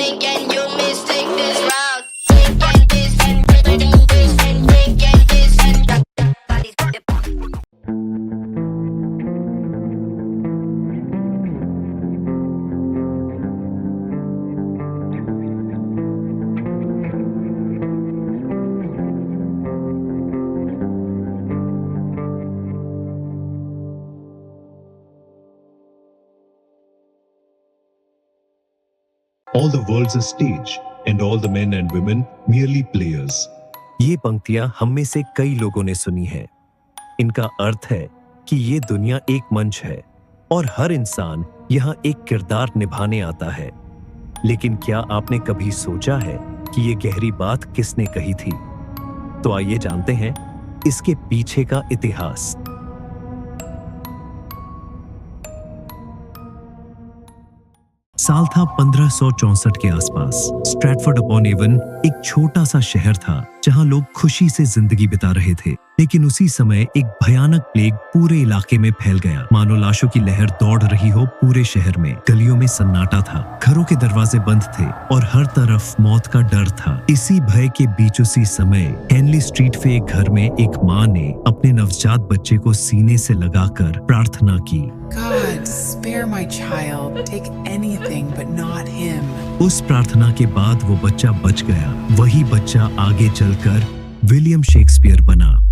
think and you mistake this route. Think and this and this and think and this and body. All the world's a stage, and all the men and women merely players. ये पंक्तियां हम में से कई लोगों ने सुनी हैं। इनका अर्थ है कि ये दुनिया एक मंच है और हर इंसान यहाँ एक किरदार निभाने आता है। लेकिन क्या आपने कभी सोचा है कि ये गहरी बात किसने कही थी? तो आइए जानते हैं इसके पीछे का इतिहास। साल था 1564 के आसपास। स्ट्रैटफोर्ड अपॉन एवन एक छोटा सा शहर था जहां लोग खुशी से जिंदगी बिता रहे थे। लेकिन उसी समय एक भयानक प्लेग पूरे इलाके में फैल गया। मानो लाशों की लहर दौड़ रही हो पूरे शहर में। गलियों में सन्नाटा था, घरों के दरवाजे बंद थे और हर तरफ मौत का डर था। इसी भय के बीच उसी समय हेनली स्ट्रीट पे एक घर में एक माँ ने अपने नवजात बच्चे को सीने से लगाकर प्रार्थना की, God, spare my child. Take anything but not him. उस प्रार्थना के बाद वो बच्चा बच गया। वही बच्चा आगे चलकर विलियम शेक्सपियर बना।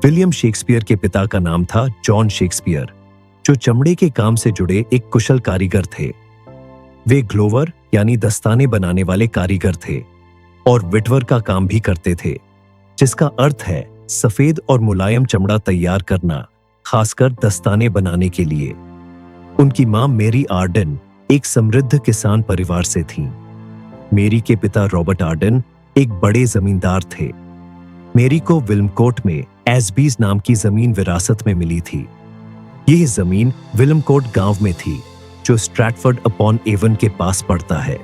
विलियम शेक्सपियर के पिता का नाम था जॉन शेक्सपियर, जो चमड़े के काम से जुड़े एक कुशल कारीगर थे। वे ग्लोवर यानी दस्ताने बनाने वाले कारीगर थे और विटवर का काम भी करते थे, जिसका अर्थ है सफेद और मुलायम चमड़ा तैयार करना, खासकर दस्ताने बनाने के लिए। उनकी मां मेरी आर्डन एक समृद्ध किसान परिवार से थीं। मेरी के पिता रॉबर्ट आर्डन एक बड़े जमींदार थे। मेरी को विल्मकोट में एस्बीज नाम की जमीन विरासत में मिली थी। यह जमीन विल्मकोट गांव में थी, जो स्ट्रैटफोर्ड अपॉन एवन के पास पड़ता है।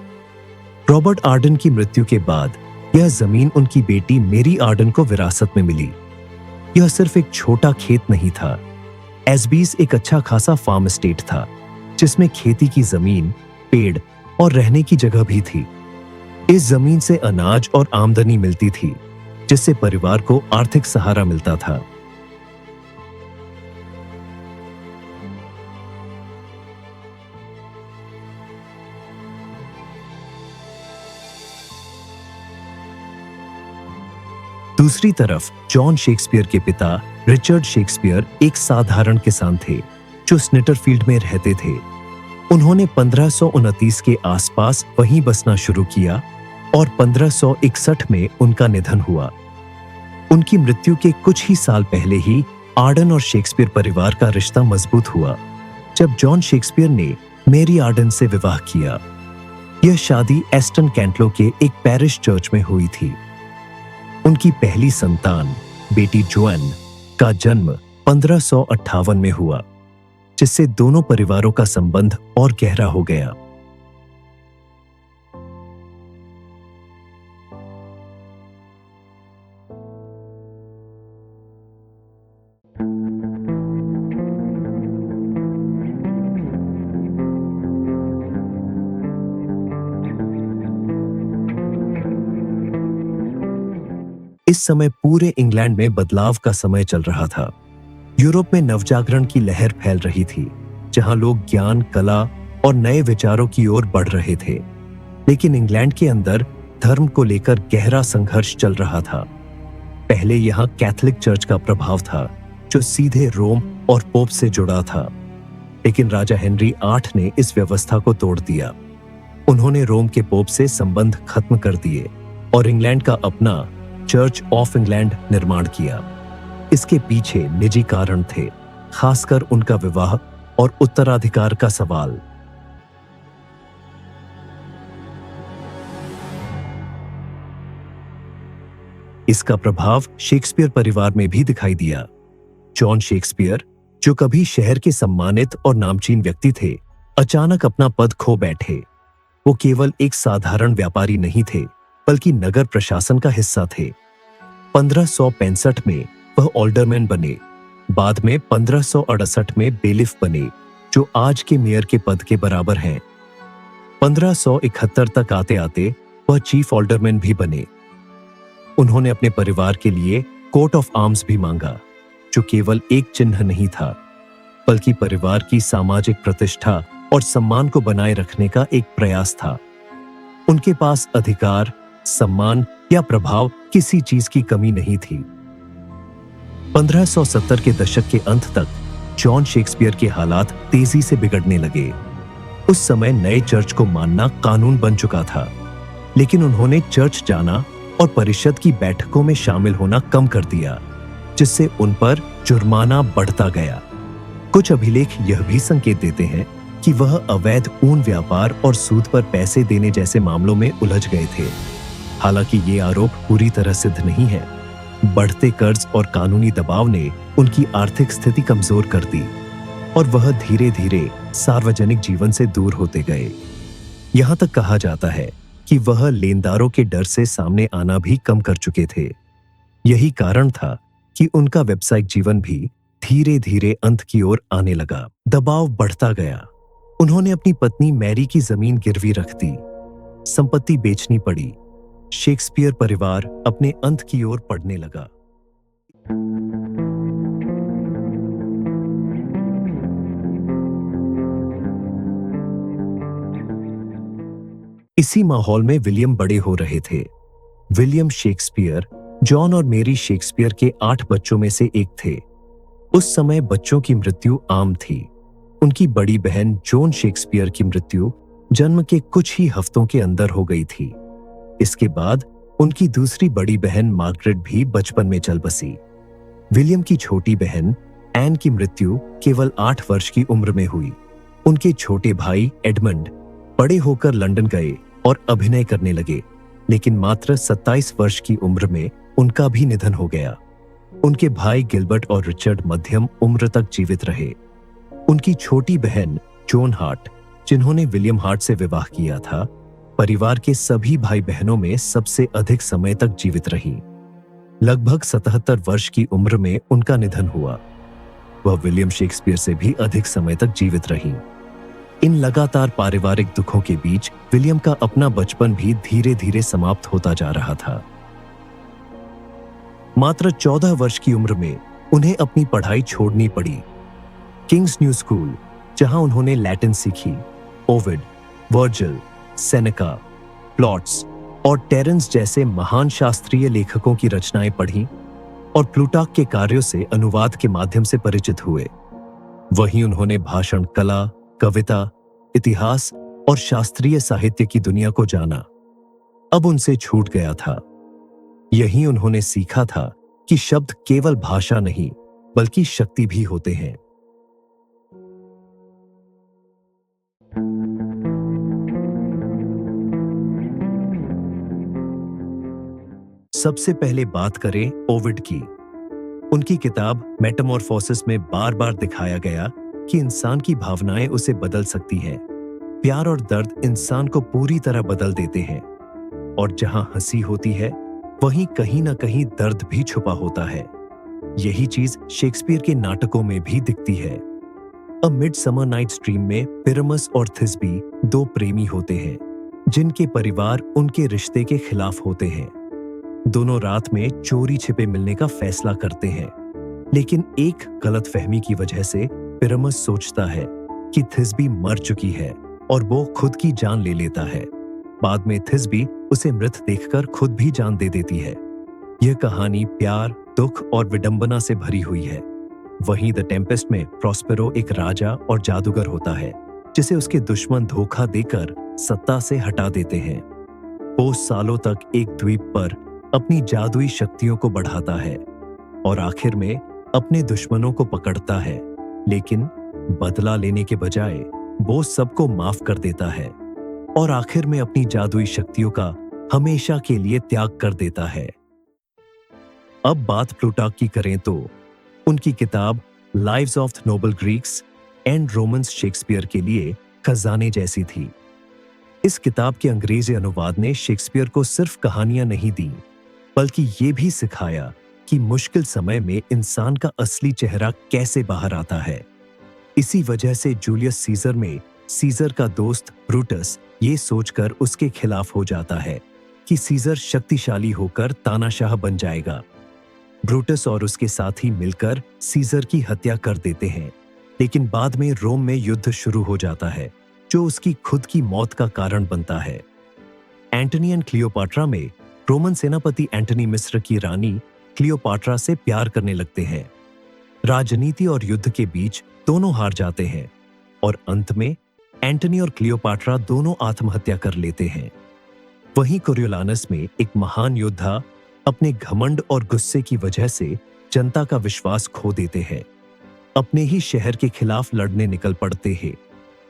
रॉबर्ट आर्डन की मृत्यु के बाद यह जमीन उनकी बेटी मेरी आर्डन को विरासत में मिली। यह सिर्फ एक छोटा खेत नहीं था। एस्बीज एक अच्छा खासा फार्म एस्टेट था, जिसमें खेती की जमीन, पेड़ और रहने की जगह भी थी। इस जमीन से अनाज और आमदनी मिलती थी, जिससे परिवार को आर्थिक सहारा मिलता था। दूसरी तरफ जॉन शेक्सपियर के पिता रिचर्ड शेक्सपियर एक साधारण किसान थे, जो स्निटरफील्ड में रहते थे। उन्होंने 1529 के आसपास वहीं बसना शुरू किया और 1561 में उनका निधन हुआ। उनकी मृत्यु के कुछ ही साल पहले ही आर्डन और शेक्सपियर परिवार का रिश्ता मजबूत हुआ, जब जॉन शेक्सपियर ने मेरी आर्डन से विवाह किया। यह शादी एस्टन कैंटलो के एक पैरिश चर्च में हुई थी। उनकी पहली संतान बेटी जोएन का जन्म 1558 में हुआ, जिससे दोनों परिवारों का संबंध और गहरा हो गया। इस समय पूरे इंग्लैंड में बदलाव का समय चल रहा था। यूरोप में नवजागरण की लहर फैल रही थी, जहां लोग ज्ञान, कला और नए विचारों की ओर बढ़ रहे थे। लेकिन इंग्लैंड के अंदर धर्म को लेकर गहरा संघर्ष चल रहा था। पहले यहां कैथोलिक चर्च का प्रभाव था, जो सीधे रोम और पोप से जुड़ा था। लेकिन राजा हेनरी आठ ने इस व्यवस्था को तोड़ दिया। उन्होंने रोम के पोप से संबंध खत्म कर दिए और इंग्लैंड का अपना चर्च ऑफ इंग्लैंड निर्माण किया। इसके पीछे निजी कारण थे, खासकर उनका विवाह और उत्तराधिकार का सवाल। इसका प्रभाव शेक्सपियर परिवार में भी दिखाई दिया। जॉन शेक्सपियर, जो कभी शहर के सम्मानित और नामचीन व्यक्ति थे, अचानक अपना पद खो बैठे। वो केवल एक साधारण व्यापारी नहीं थे, बल्कि नगर प्रशासन का हिस्सा थे। 1565 में वह ऑल्डरमैन बने। बाद में 1568 में बेलिफ बने, जो आज के मेयर के पद के बराबर हैं। 1571 तक आते आते वह चीफ ऑल्डरमैन भी बने। उन्होंने अपने परिवार के लिए कोट ऑफ आर्म्स भी मांगा, जो केवल एक चिन्ह नहीं था, बल्कि परिवार की सामाजिक प्रतिष्ठा और सम्मान को बनाए रखने का एक प्रयास था। उनके पास अधिकार, सम्मान या प्रभाव किसी चीज की कमी नहीं थी। 1570 के दशक के अंत तक जॉन शेक्सपियर के हालात तेजी से बिगड़ने लगे। उस समय नए चर्च को मानना कानून बन चुका था, लेकिन उन्होंने चर्च जाना और परिषद की बैठकों में शामिल होना कम कर दिया, जिससे उन पर जुर्माना बढ़ता गया। कुछ अभिलेख यह भी संकेत देते हैं कि वह अवैध ऊन व्यापार और सूद पर पैसे देने जैसे मामलों में उलझ गए थे। हालांकि ये आरोप पूरी तरह सिद्ध नहीं है। बढ़ते कर्ज और कानूनी दबाव ने उनकी आर्थिक स्थिति कमजोर कर दी और वह धीरे धीरे सार्वजनिक जीवन से दूर होते गए। यहां तक कहा जाता है कि वह लेनदारों के डर से सामने आना भी कम कर चुके थे। यही कारण था कि उनका व्यावसायिक जीवन भी धीरे धीरे अंत की ओर आने लगा। दबाव बढ़ता गया। उन्होंने अपनी पत्नी मैरी की जमीन गिरवी रख दी। संपत्ति बेचनी पड़ी। शेक्सपियर परिवार अपने अंत की ओर पड़ने लगा। इसी माहौल में विलियम बड़े हो रहे थे। विलियम शेक्सपियर जॉन और मेरी शेक्सपियर के 8 बच्चों में से एक थे। उस समय बच्चों की मृत्यु आम थी। उनकी बड़ी बहन जोन शेक्सपियर की मृत्यु जन्म के कुछ ही हफ्तों के अंदर हो गई थी। इसके बाद उनकी दूसरी बड़ी बहन मार्गरेट भी बचपन में चल बसी। विलियम की छोटी बहन एन की मृत्यु केवल 8 वर्ष की उम्र में हुई। उनके छोटे भाई एडमंड बड़े होकर लंदन गए और अभिनय करने लगे, लेकिन मात्र 27 वर्ष की उम्र में उनका भी निधन हो गया। उनके भाई गिलबर्ट और रिचर्ड मध्यम उम्र तक जीवित रहे। उनकी छोटी बहन जोन हार्ट, जिन्होंने विलियम हार्ट से विवाह किया था, परिवार के सभी भाई बहनों में सबसे अधिक समय तक जीवित रही। लगभग 77 वर्ष की उम्र में उनका निधन हुआ। वह विलियम शेक्सपियर से भी अधिक समय तक जीवित रही। इन लगातार पारिवारिक दुखों के बीच विलियम का अपना बचपन भी धीरे धीरे समाप्त होता जा रहा था। मात्र 14 वर्ष की उम्र में उन्हें अपनी पढ़ाई छोड़नी पड़ी। किंग्स न्यू स्कूल, जहां उन्होंने लैटिन सीखी, ओविड, वर्जिल, सेनेका, प्लॉट्स और टेरेंस जैसे महान शास्त्रीय लेखकों की रचनाएं पढ़ी और प्लूटार्क के कार्यों से अनुवाद के माध्यम से परिचित हुए। वहीं उन्होंने भाषण कला, कविता, इतिहास और शास्त्रीय साहित्य की दुनिया को जाना। अब उनसे छूट गया था। यही उन्होंने सीखा था कि शब्द केवल भाषा नहीं, बल्कि शक्ति भी होते हैं। सबसे पहले बात करें ओविड की। उनकी किताब मेटामॉर्फोसिस में बार बार दिखाया गया कि इंसान की भावनाएं उसे बदल सकती हैं। प्यार और दर्द इंसान को पूरी तरह बदल देते हैं, और जहां हंसी होती है वहीं कहीं ना कहीं दर्द भी छुपा होता है। यही चीज शेक्सपियर के नाटकों में भी दिखती है। अ मिडसमर नाइट्स ड्रीम में पिरामस और थिस्बी 2 प्रेमी होते हैं, जिनके परिवार उनके रिश्ते के खिलाफ होते हैं। दोनों रात में चोरी छिपे मिलने का फैसला करते हैं, लेकिन एक गलतफहमी की वजह से पिरामस सोचता है कि थिस्बी मर चुकी है और वो खुद की जान ले लेता है। बाद में थिस्बी उसे मृत देखकर खुद भी जान दे देती है। यह कहानी प्यार, दुख और विडंबना से भरी हुई है। वहीं द टेम्पेस्ट में प्रॉस्पेरो एक राजा और जादूगर होता है, जिसे उसके दुश्मन धोखा देकर सत्ता से हटा देते हैं। वो सालों तक एक द्वीप पर अपनी जादुई शक्तियों को बढ़ाता है और आखिर में अपने दुश्मनों को पकड़ता है, लेकिन बदला लेने के बजाय वो सबको माफ कर देता है और आखिर में अपनी जादुई शक्तियों का हमेशा के लिए त्याग कर देता है। अब बात प्लूटार्क की करें तो उनकी किताब lives of noble Greeks and Romans Shakespeare के लिए खजाने जैसी थी। इस किताब के अंग्रेजी अनुवाद ने शेक्सपियर को सिर्फ कहानियां नहीं दी, बल्कि ये भी सिखाया कि मुश्किल समय में इंसान का असली चेहरा कैसे बाहर आता है। इसी वजह से जूलियस सीजर में सीजर का दोस्त ब्रूटस ये सोचकर उसके खिलाफ हो जाता है कि सीजर शक्तिशाली होकर तानाशाह बन जाएगा। ब्रूटस और उसके साथी मिलकर सीजर की हत्या कर देते हैं, लेकिन बाद में रोम में युद्ध शुरू हो जाता है जो उसकी खुद की मौत का कारण बनता है। एंटनी एंड क्लियोपाट्रा में रोमन सेनापति एंटनी मिस्र की रानी क्लियोपाट्रा से प्यार करने लगते हैं। राजनीति और युद्ध के बीच दोनों हार जाते हैं और अंत में एंटनी और क्लियोपाट्रा दोनों आत्महत्या कर लेते हैं। वहीं कोरियोलानस में एक महान योद्धा अपने घमंड और गुस्से की वजह से जनता का विश्वास खो देते हैं, अपने ही शहर के खिलाफ लड़ने निकल पड़ते हैं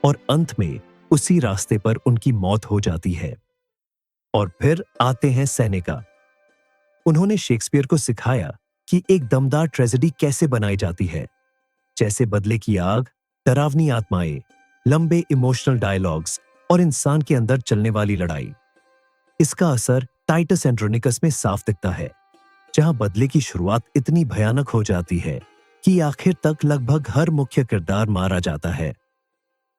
और अंत में उसी रास्ते पर उनकी मौत हो जाती है। और फिर आते हैं सेनेका। उन्होंने शेक्सपियर को सिखाया कि एक दमदार ट्रेजेडी कैसे बनाई जाती है, जैसे बदले की आग, डरावनी आत्माएं, लंबे इमोशनल डायलॉग्स और इंसान के अंदर चलने वाली लड़ाई। इसका असर टाइटस एंड्रोनिकस में साफ दिखता है, जहां बदले की शुरुआत इतनी भयानक हो जाती है कि आखिर तक लगभग हर मुख्य किरदार मारा जाता है।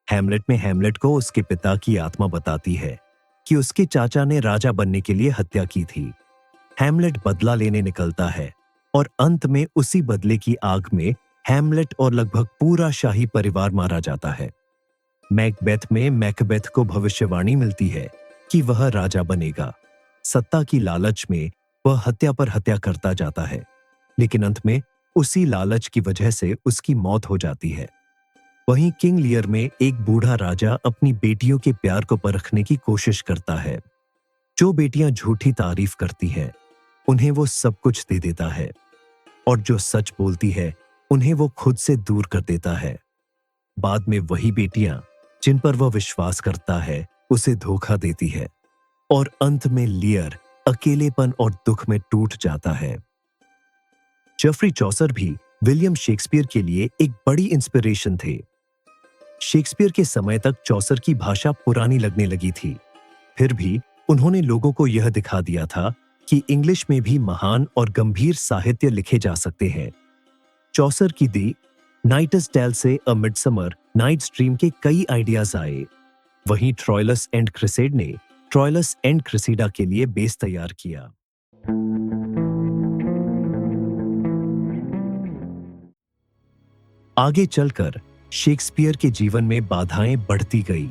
हैमलेट में हैमलेट को उसके पिता की आत्मा बताती है कि उसके चाचा ने राजा बनने के लिए हत्या की थी। हैमलेट बदला लेने निकलता है और अंत में उसी बदले की आग में हैमलेट और लगभग पूरा शाही परिवार मारा जाता है। मैकबेथ में मैकबेथ को भविष्यवाणी मिलती है कि वह राजा बनेगा। सत्ता की लालच में वह हत्या पर हत्या करता जाता है, लेकिन अंत में उसी लालच की वजह से उसकी मौत हो जाती है। वहीं किंग लियर में एक बूढ़ा राजा अपनी बेटियों के प्यार को परखने की कोशिश करता है। जो बेटियां झूठी तारीफ करती हैं, उन्हें वो सब कुछ दे देता है, और जो सच बोलती है उन्हें वो खुद से दूर कर देता है। बाद में वही बेटियां जिन पर वह विश्वास करता है उसे धोखा देती है, और अंत में लियर अकेलेपन और दुख में टूट जाता है। जेफरी चौसर भी विलियम शेक्सपियर के लिए एक बड़ी इंस्पिरेशन थे। शेक्सपियर के समय तक चौसर की भाषा पुरानी लगने लगी थी, फिर भी उन्होंने लोगों को यह दिखा दिया था कि इंग्लिश में भी महान और गंभीर साहित्य लिखे जा सकते हैं। चौसर की दी नाइटस टेल से अ मिडसमर नाइट्स ड्रीम के कई आइडियाज आए। वहीं ट्रॉयलस एंड क्रिसेड ने ट्रॉयलस एंड क्रिसीडा के लिए बेस तैयार किया। आगे चलकर शेक्सपियर के जीवन में बाधाएं बढ़ती गई।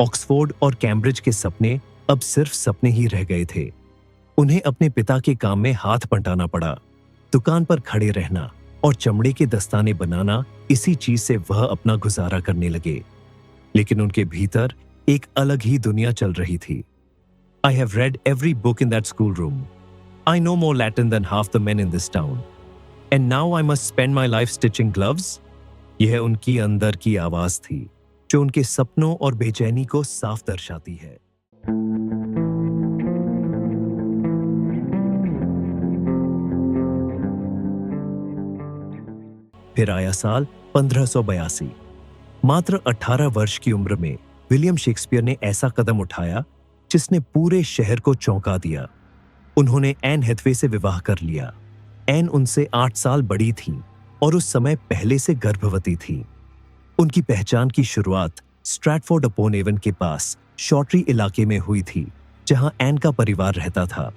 ऑक्सफोर्ड और कैम्ब्रिज के सपने अब सिर्फ सपने ही रह गए थे। उन्हें अपने पिता के काम में हाथ बंटाना पड़ा। दुकान पर खड़े रहना और चमड़े के दस्ताने बनाना, इसी चीज से वह अपना गुजारा करने लगे। लेकिन उनके भीतर एक अलग ही दुनिया चल रही थी। I have read every book in that schoolroom. I know more Latin than half the men in this town. And now I must spend my life stitching gloves? यह उनकी अंदर की आवाज थी, जो उनके सपनों और बेचैनी को साफ दर्शाती है। फिर आया साल 1582। मात्र 18 वर्ष की उम्र में विलियम शेक्सपियर ने ऐसा कदम उठाया जिसने पूरे शहर को चौंका दिया। उन्होंने एन हैथवे से विवाह कर लिया। एन उनसे 8 साल बड़ी थी और उस समय पहले से गर्भवती थी। उनकी पहचान की शुरुआत स्ट्रैटफोर्ड अपॉन एवन के पास शॉर्ट्री इलाके में हुई थी, जहां एन का परिवार रहता था।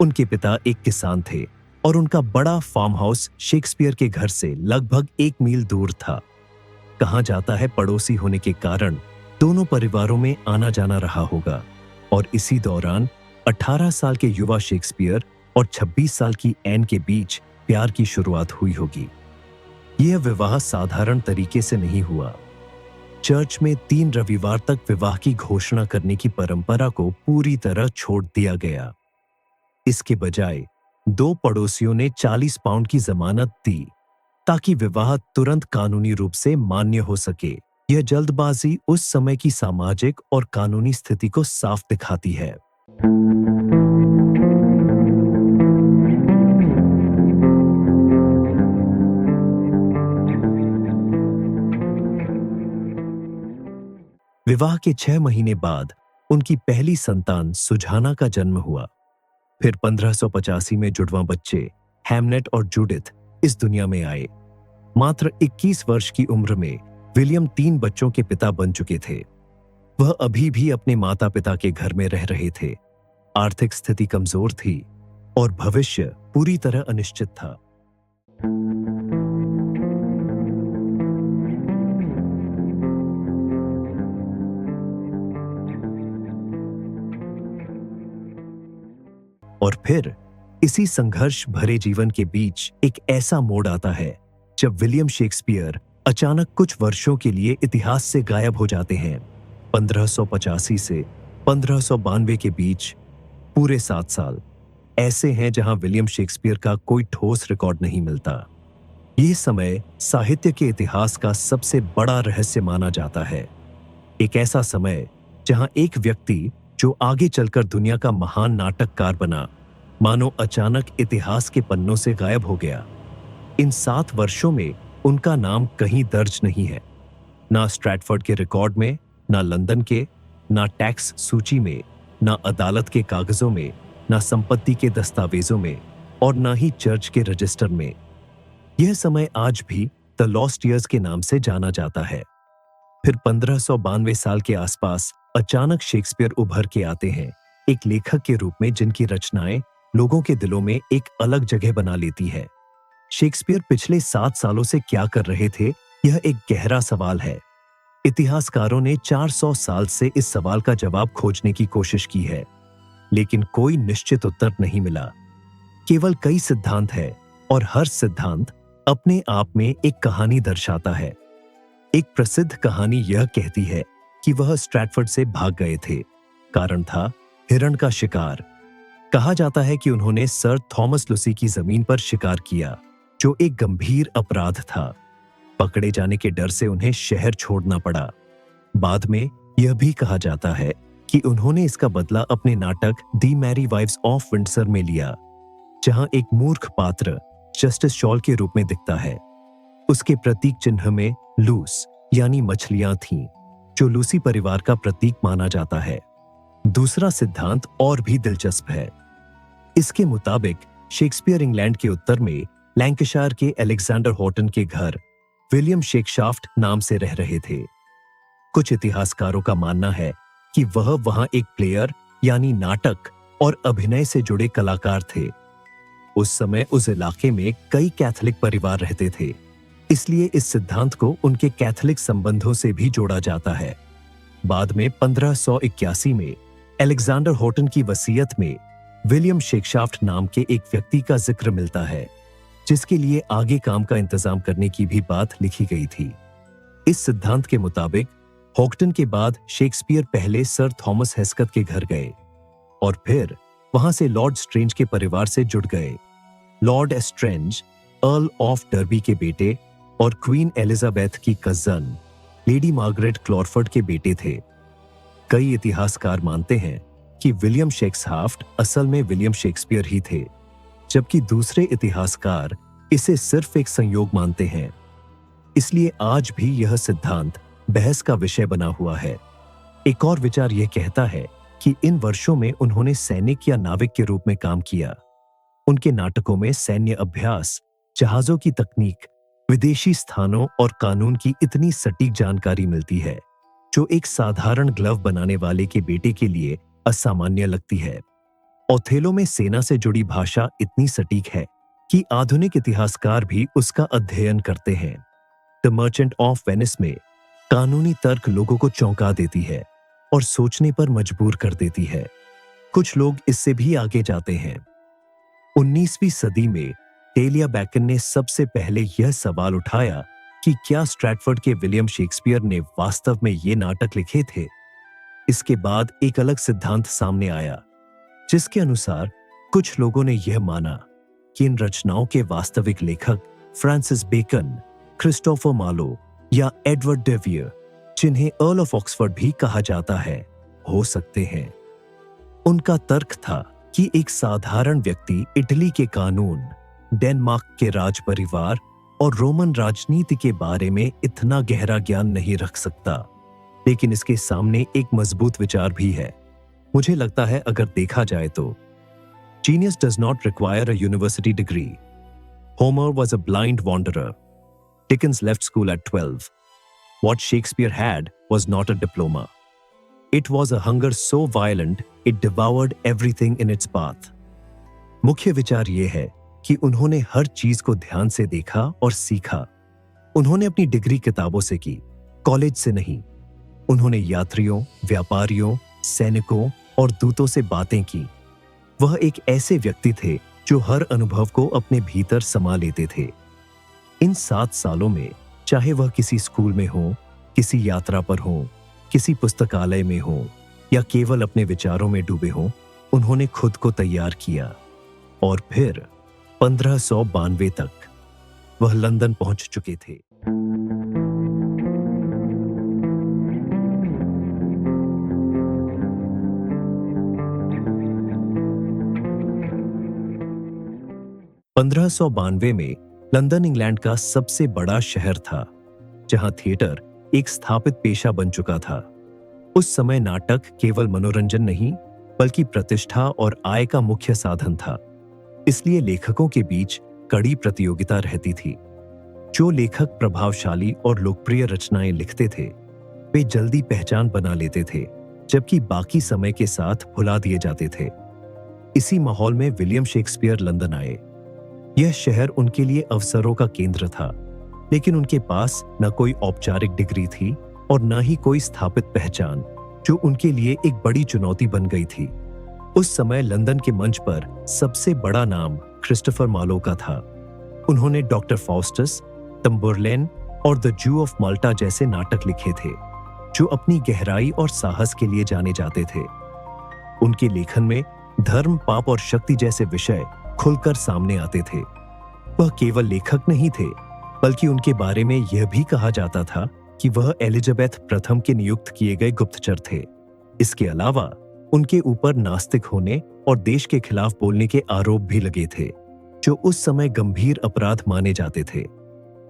उनके पिता एक किसान थे और उनका बड़ा फार्म हाउस शेक्सपियर के घर से लगभग 1 मील दूर था। कहा जाता है पड़ोसी होने के कारण दोनों परिवारों में आना जाना रहा होगा, और इसी दौरान 18 साल के युवा शेक्सपियर और 26 साल की एन के बीच प्यार की शुरुआत हुई होगी। यह विवाह साधारण तरीके से नहीं हुआ। चर्च में 3 रविवार तक विवाह की घोषणा करने की परंपरा को पूरी तरह छोड़ दिया गया। इसके बजाय 2 पड़ोसियों ने 40 पाउंड की जमानत दी ताकि विवाह तुरंत कानूनी रूप से मान्य हो सके। यह जल्दबाजी उस समय की सामाजिक और कानूनी स्थिति को साफ दिखाती है। विवाह के 6 महीने बाद उनकी पहली संतान सुजाना का जन्म हुआ। फिर 1585 में जुड़वां बच्चे हैमनेट और जूडिथ इस दुनिया में आए। मात्र 21 वर्ष की उम्र में विलियम 3 बच्चों के पिता बन चुके थे। वह अभी भी अपने माता पिता के घर में रह रहे थे। आर्थिक स्थिति कमजोर थी और भविष्य पूरी तरह अनिश्चित था। और फिर इसी संघर्ष भरे जीवन के बीच एक ऐसा मोड़ आता है जब विलियम शेक्सपियर अचानक कुछ वर्षों के लिए इतिहास से गायब हो जाते हैं। 1585 से 1592 के बीच पूरे 7 साल ऐसे हैं जहां विलियम शेक्सपियर का कोई ठोस रिकॉर्ड नहीं मिलता। यह समय साहित्य के इतिहास का सबसे बड़ा रहस्य माना जाता है। एक ऐसा समय जहां एक व्यक्ति जो आगे चलकर दुनिया का महान नाटककार बना, मानो अचानक इतिहास के पन्नों से गायब हो गया। इन 7 वर्षों में उनका नाम कहीं दर्ज नहीं है, ना स्ट्रैटफोर्ड के रिकॉर्ड में, ना लंदन के, ना टैक्स सूची में, ना अदालत के कागजों में, ना संपत्ति के दस्तावेजों में और ना ही चर्च के रजिस्टर में। यह समय आज भी द लॉस्ट ईयर्स के नाम से जाना जाता है। फिर 1592 साल के आसपास अचानक शेक्सपियर उभर के आते हैं, एक लेखक के रूप में जिनकी रचनाएं लोगों के दिलों में एक अलग जगह बना लेती है। शेक्सपियर पिछले 7 सालों से क्या कर रहे थे, यह एक गहरा सवाल है। इतिहासकारों ने 400 साल से इस सवाल का जवाब खोजने की कोशिश की है, लेकिन कोई निश्चित उत्तर नहीं मिला। केवल कई सिद्धांत हैं और हर सिद्धांत अपने आप में एक कहानी दर्शाता है। एक प्रसिद्ध कहानी यह कहती है कि वह स्ट्रैटफोर्ड से भाग गए थे। कारण था हिरण का शिकार। कहा जाता है कि उन्होंने सर थॉमस लुसी की जमीन पर शिकार किया, जो एक गंभीर अपराध था। पकड़े जाने के डर से उन्हें शहर छोड़ना पड़ा। बाद में यह भी कहा जाता है कि उन्होंने इसका बदला अपने नाटक दी मैरी वाइव्स ऑफ विंडसर में लिया, जहां एक मूर्ख पात्र जस्टिस शॉल के रूप में दिखता है। उसके प्रतीक चिन्ह में लूस यानी मछलियां थीं, जो लूसी परिवार का प्रतीक माना जाता है। दूसरा सिद्धांत और भी दिलचस्प है। इसके मुताबिक शेक्सपियर इंग्लैंड के उत्तर में लैंकाशायर के अलेक्जेंडर हॉटन के घर विलियम शेक्सशाफ्ट नाम से रह रहे थे। कुछ इतिहासकारों का मानना है कि वह वहां एक प्लेयर यानी नाटक और अभिनय से जुड़े कलाकार थे। उस समय उस इलाके में कई कैथोलिक परिवार रहते थे, इसलिए इस सिद्धांत को उनके कैथोलिक संबंधों से भी जोड़ा जाता है। बाद में 1581 में अलेक्जेंडर हॉटन की वसीयत में विलियम शेक्सशाफ्ट नाम के एक व्यक्ति का जिक्र मिलता है, जिसके लिए आगे काम का इंतजाम करने की भी बात लिखी गई थी। इस सिद्धांत के मुताबिक हॉटन के बाद शेक्सपियर पहले सर थॉमस हेस्कथ के घर गए और फिर वहां से लॉर्ड स्ट्रेंज के परिवार से जुड़ गए। Lord strange earl of derby के बेटे और क्वीन एलिजाबेथ की कजन लेडी मार्गरेट क्लॉरफर्ड के बेटे थे। कई इतिहासकार मानते हैं कि विलियम शेक्सशाफ्ट असल में विलियम शेक्सपियर ही थे, जबकि दूसरे इतिहासकार इसे सिर्फ एक संयोग मानते हैं। इसलिए आज भी यह सिद्धांत बहस का विषय बना हुआ है। एक और विचार यह कहता है कि इन वर्षों में उन्होंने सैनिक या नाविक के रूप में काम किया। उनके नाटकों में सैन्य अभ्यास, जहाजों की तकनीक, विदेशी स्थानों और कानून की इतनी सटीक जानकारी मिलती है, जो एक साधारण ग्लव बनाने वाले के बेटे के लिए असामान्य लगती है। ओथेलो में सेना से जुड़ी भाषा इतनी सटीक है कि आधुनिक इतिहासकार भी उसका अध्ययन करते हैं। द मर्चेंट ऑफ वेनिस में कानूनी तर्क लोगों को चौंका देती है और सोचने पर मजबूर कर देती है। कुछ लोग इससे भी आगे जाते हैं। 19वीं सदी में टेलिया बैकन ने सबसे पहले यह सवाल उठाया कि क्या स्ट्रैटफोर्ड के विलियम शेक्सपियर ने वास्तव में ये नाटक लिखे थे। इसके बाद एक अलग सिद्धांत सामने आया, जिसके अनुसार कुछ लोगों ने यह माना कि इन रचनाओं के वास्तविक लेखक फ्रांसिस बेकन, क्रिस्टोफर मार्लो या एडवर्ड de Vere, जिन्हें अर्ल ऑफ ऑक्सफोर्ड भी कहा जाता है, हो सकते हैं। उनका तर्क था कि एक साधारण व्यक्ति इटली के कानून, डेनमार्क के राज परिवार और रोमन राजनीति के बारे में इतना गहरा ज्ञान नहीं रख सकता, लेकिन इसके सामने एक मजबूत विचार भी है। मुझे लगता है अगर देखा जाए तो Genius does not require a university degree. Homer was a blind wanderer. Dickens left school at 12. What Shakespeare had was not a diploma. It was a hunger so violent it devoured everything in its path. मुख्य विचार यह है कि उन्होंने हर चीज को ध्यान से देखा और सीखा। उन्होंने अपनी डिग्री किताबों से की, कॉलेज से नहीं। उन्होंने यात्रियों, व्यापारियों, सैनिकों और दूतों से बातें की। वह एक ऐसे व्यक्ति थे जो हर अनुभव को अपने भीतर समा लेते थे। इन 7 सालों में चाहे वह किसी स्कूल में हो, किसी यात्रा पर हो, किसी पुस्तकालय में हो या केवल अपने विचारों में डूबे हो, उन्होंने खुद को तैयार किया। और फिर 1592 तक वह लंदन पहुंच चुके थे। में लंदन इंग्लैंड का सबसे बड़ा शहर था, जहां थिएटर एक स्थापित पेशा बन चुका था। उस समय नाटक केवल मनोरंजन नहीं, बल्कि प्रतिष्ठा और आय का मुख्य साधन था। इसलिए लेखकों के बीच कड़ी प्रतियोगिता रहती थी। जो लेखक प्रभावशाली और लोकप्रिय रचनाएं लिखते थे, वे जल्दी पहचान बना लेते थे, जबकि बाकी समय के साथ भुला दिए जाते थे। इसी माहौल में विलियम शेक्सपियर लंदन आए। यह शहर उनके लिए अवसरों का केंद्र था, लेकिन उनके पास न कोई औपचारिक डिग्री थी और न ही कोई स्थापित पहचान, जो उनके लिए एक बड़ी चुनौती बन गई थी। उस समय लंदन के मंच पर सबसे बड़ा नाम क्रिस्टोफर मार्लो का था। उन्होंने डॉक्टर फाउस्टस, तम्बरलेन और द जू ऑफ माल्टा जैसे नाटक लिखे थे, जो अपनी गहराई और साहस के लिए जाने जाते थे। उनके लेखन में धर्म, पाप और शक्ति जैसे विषय खुलकर सामने आते थे। वह केवल लेखक नहीं थे, बल्कि उनके बारे में यह भी कहा जाता था कि वह एलिजाबेथ प्रथम के नियुक्त किए गए गुप्तचर थे। इसके अलावा उनके ऊपर नास्तिक होने और देश के खिलाफ बोलने के आरोप भी लगे थे, जो उस समय गंभीर अपराध माने जाते थे।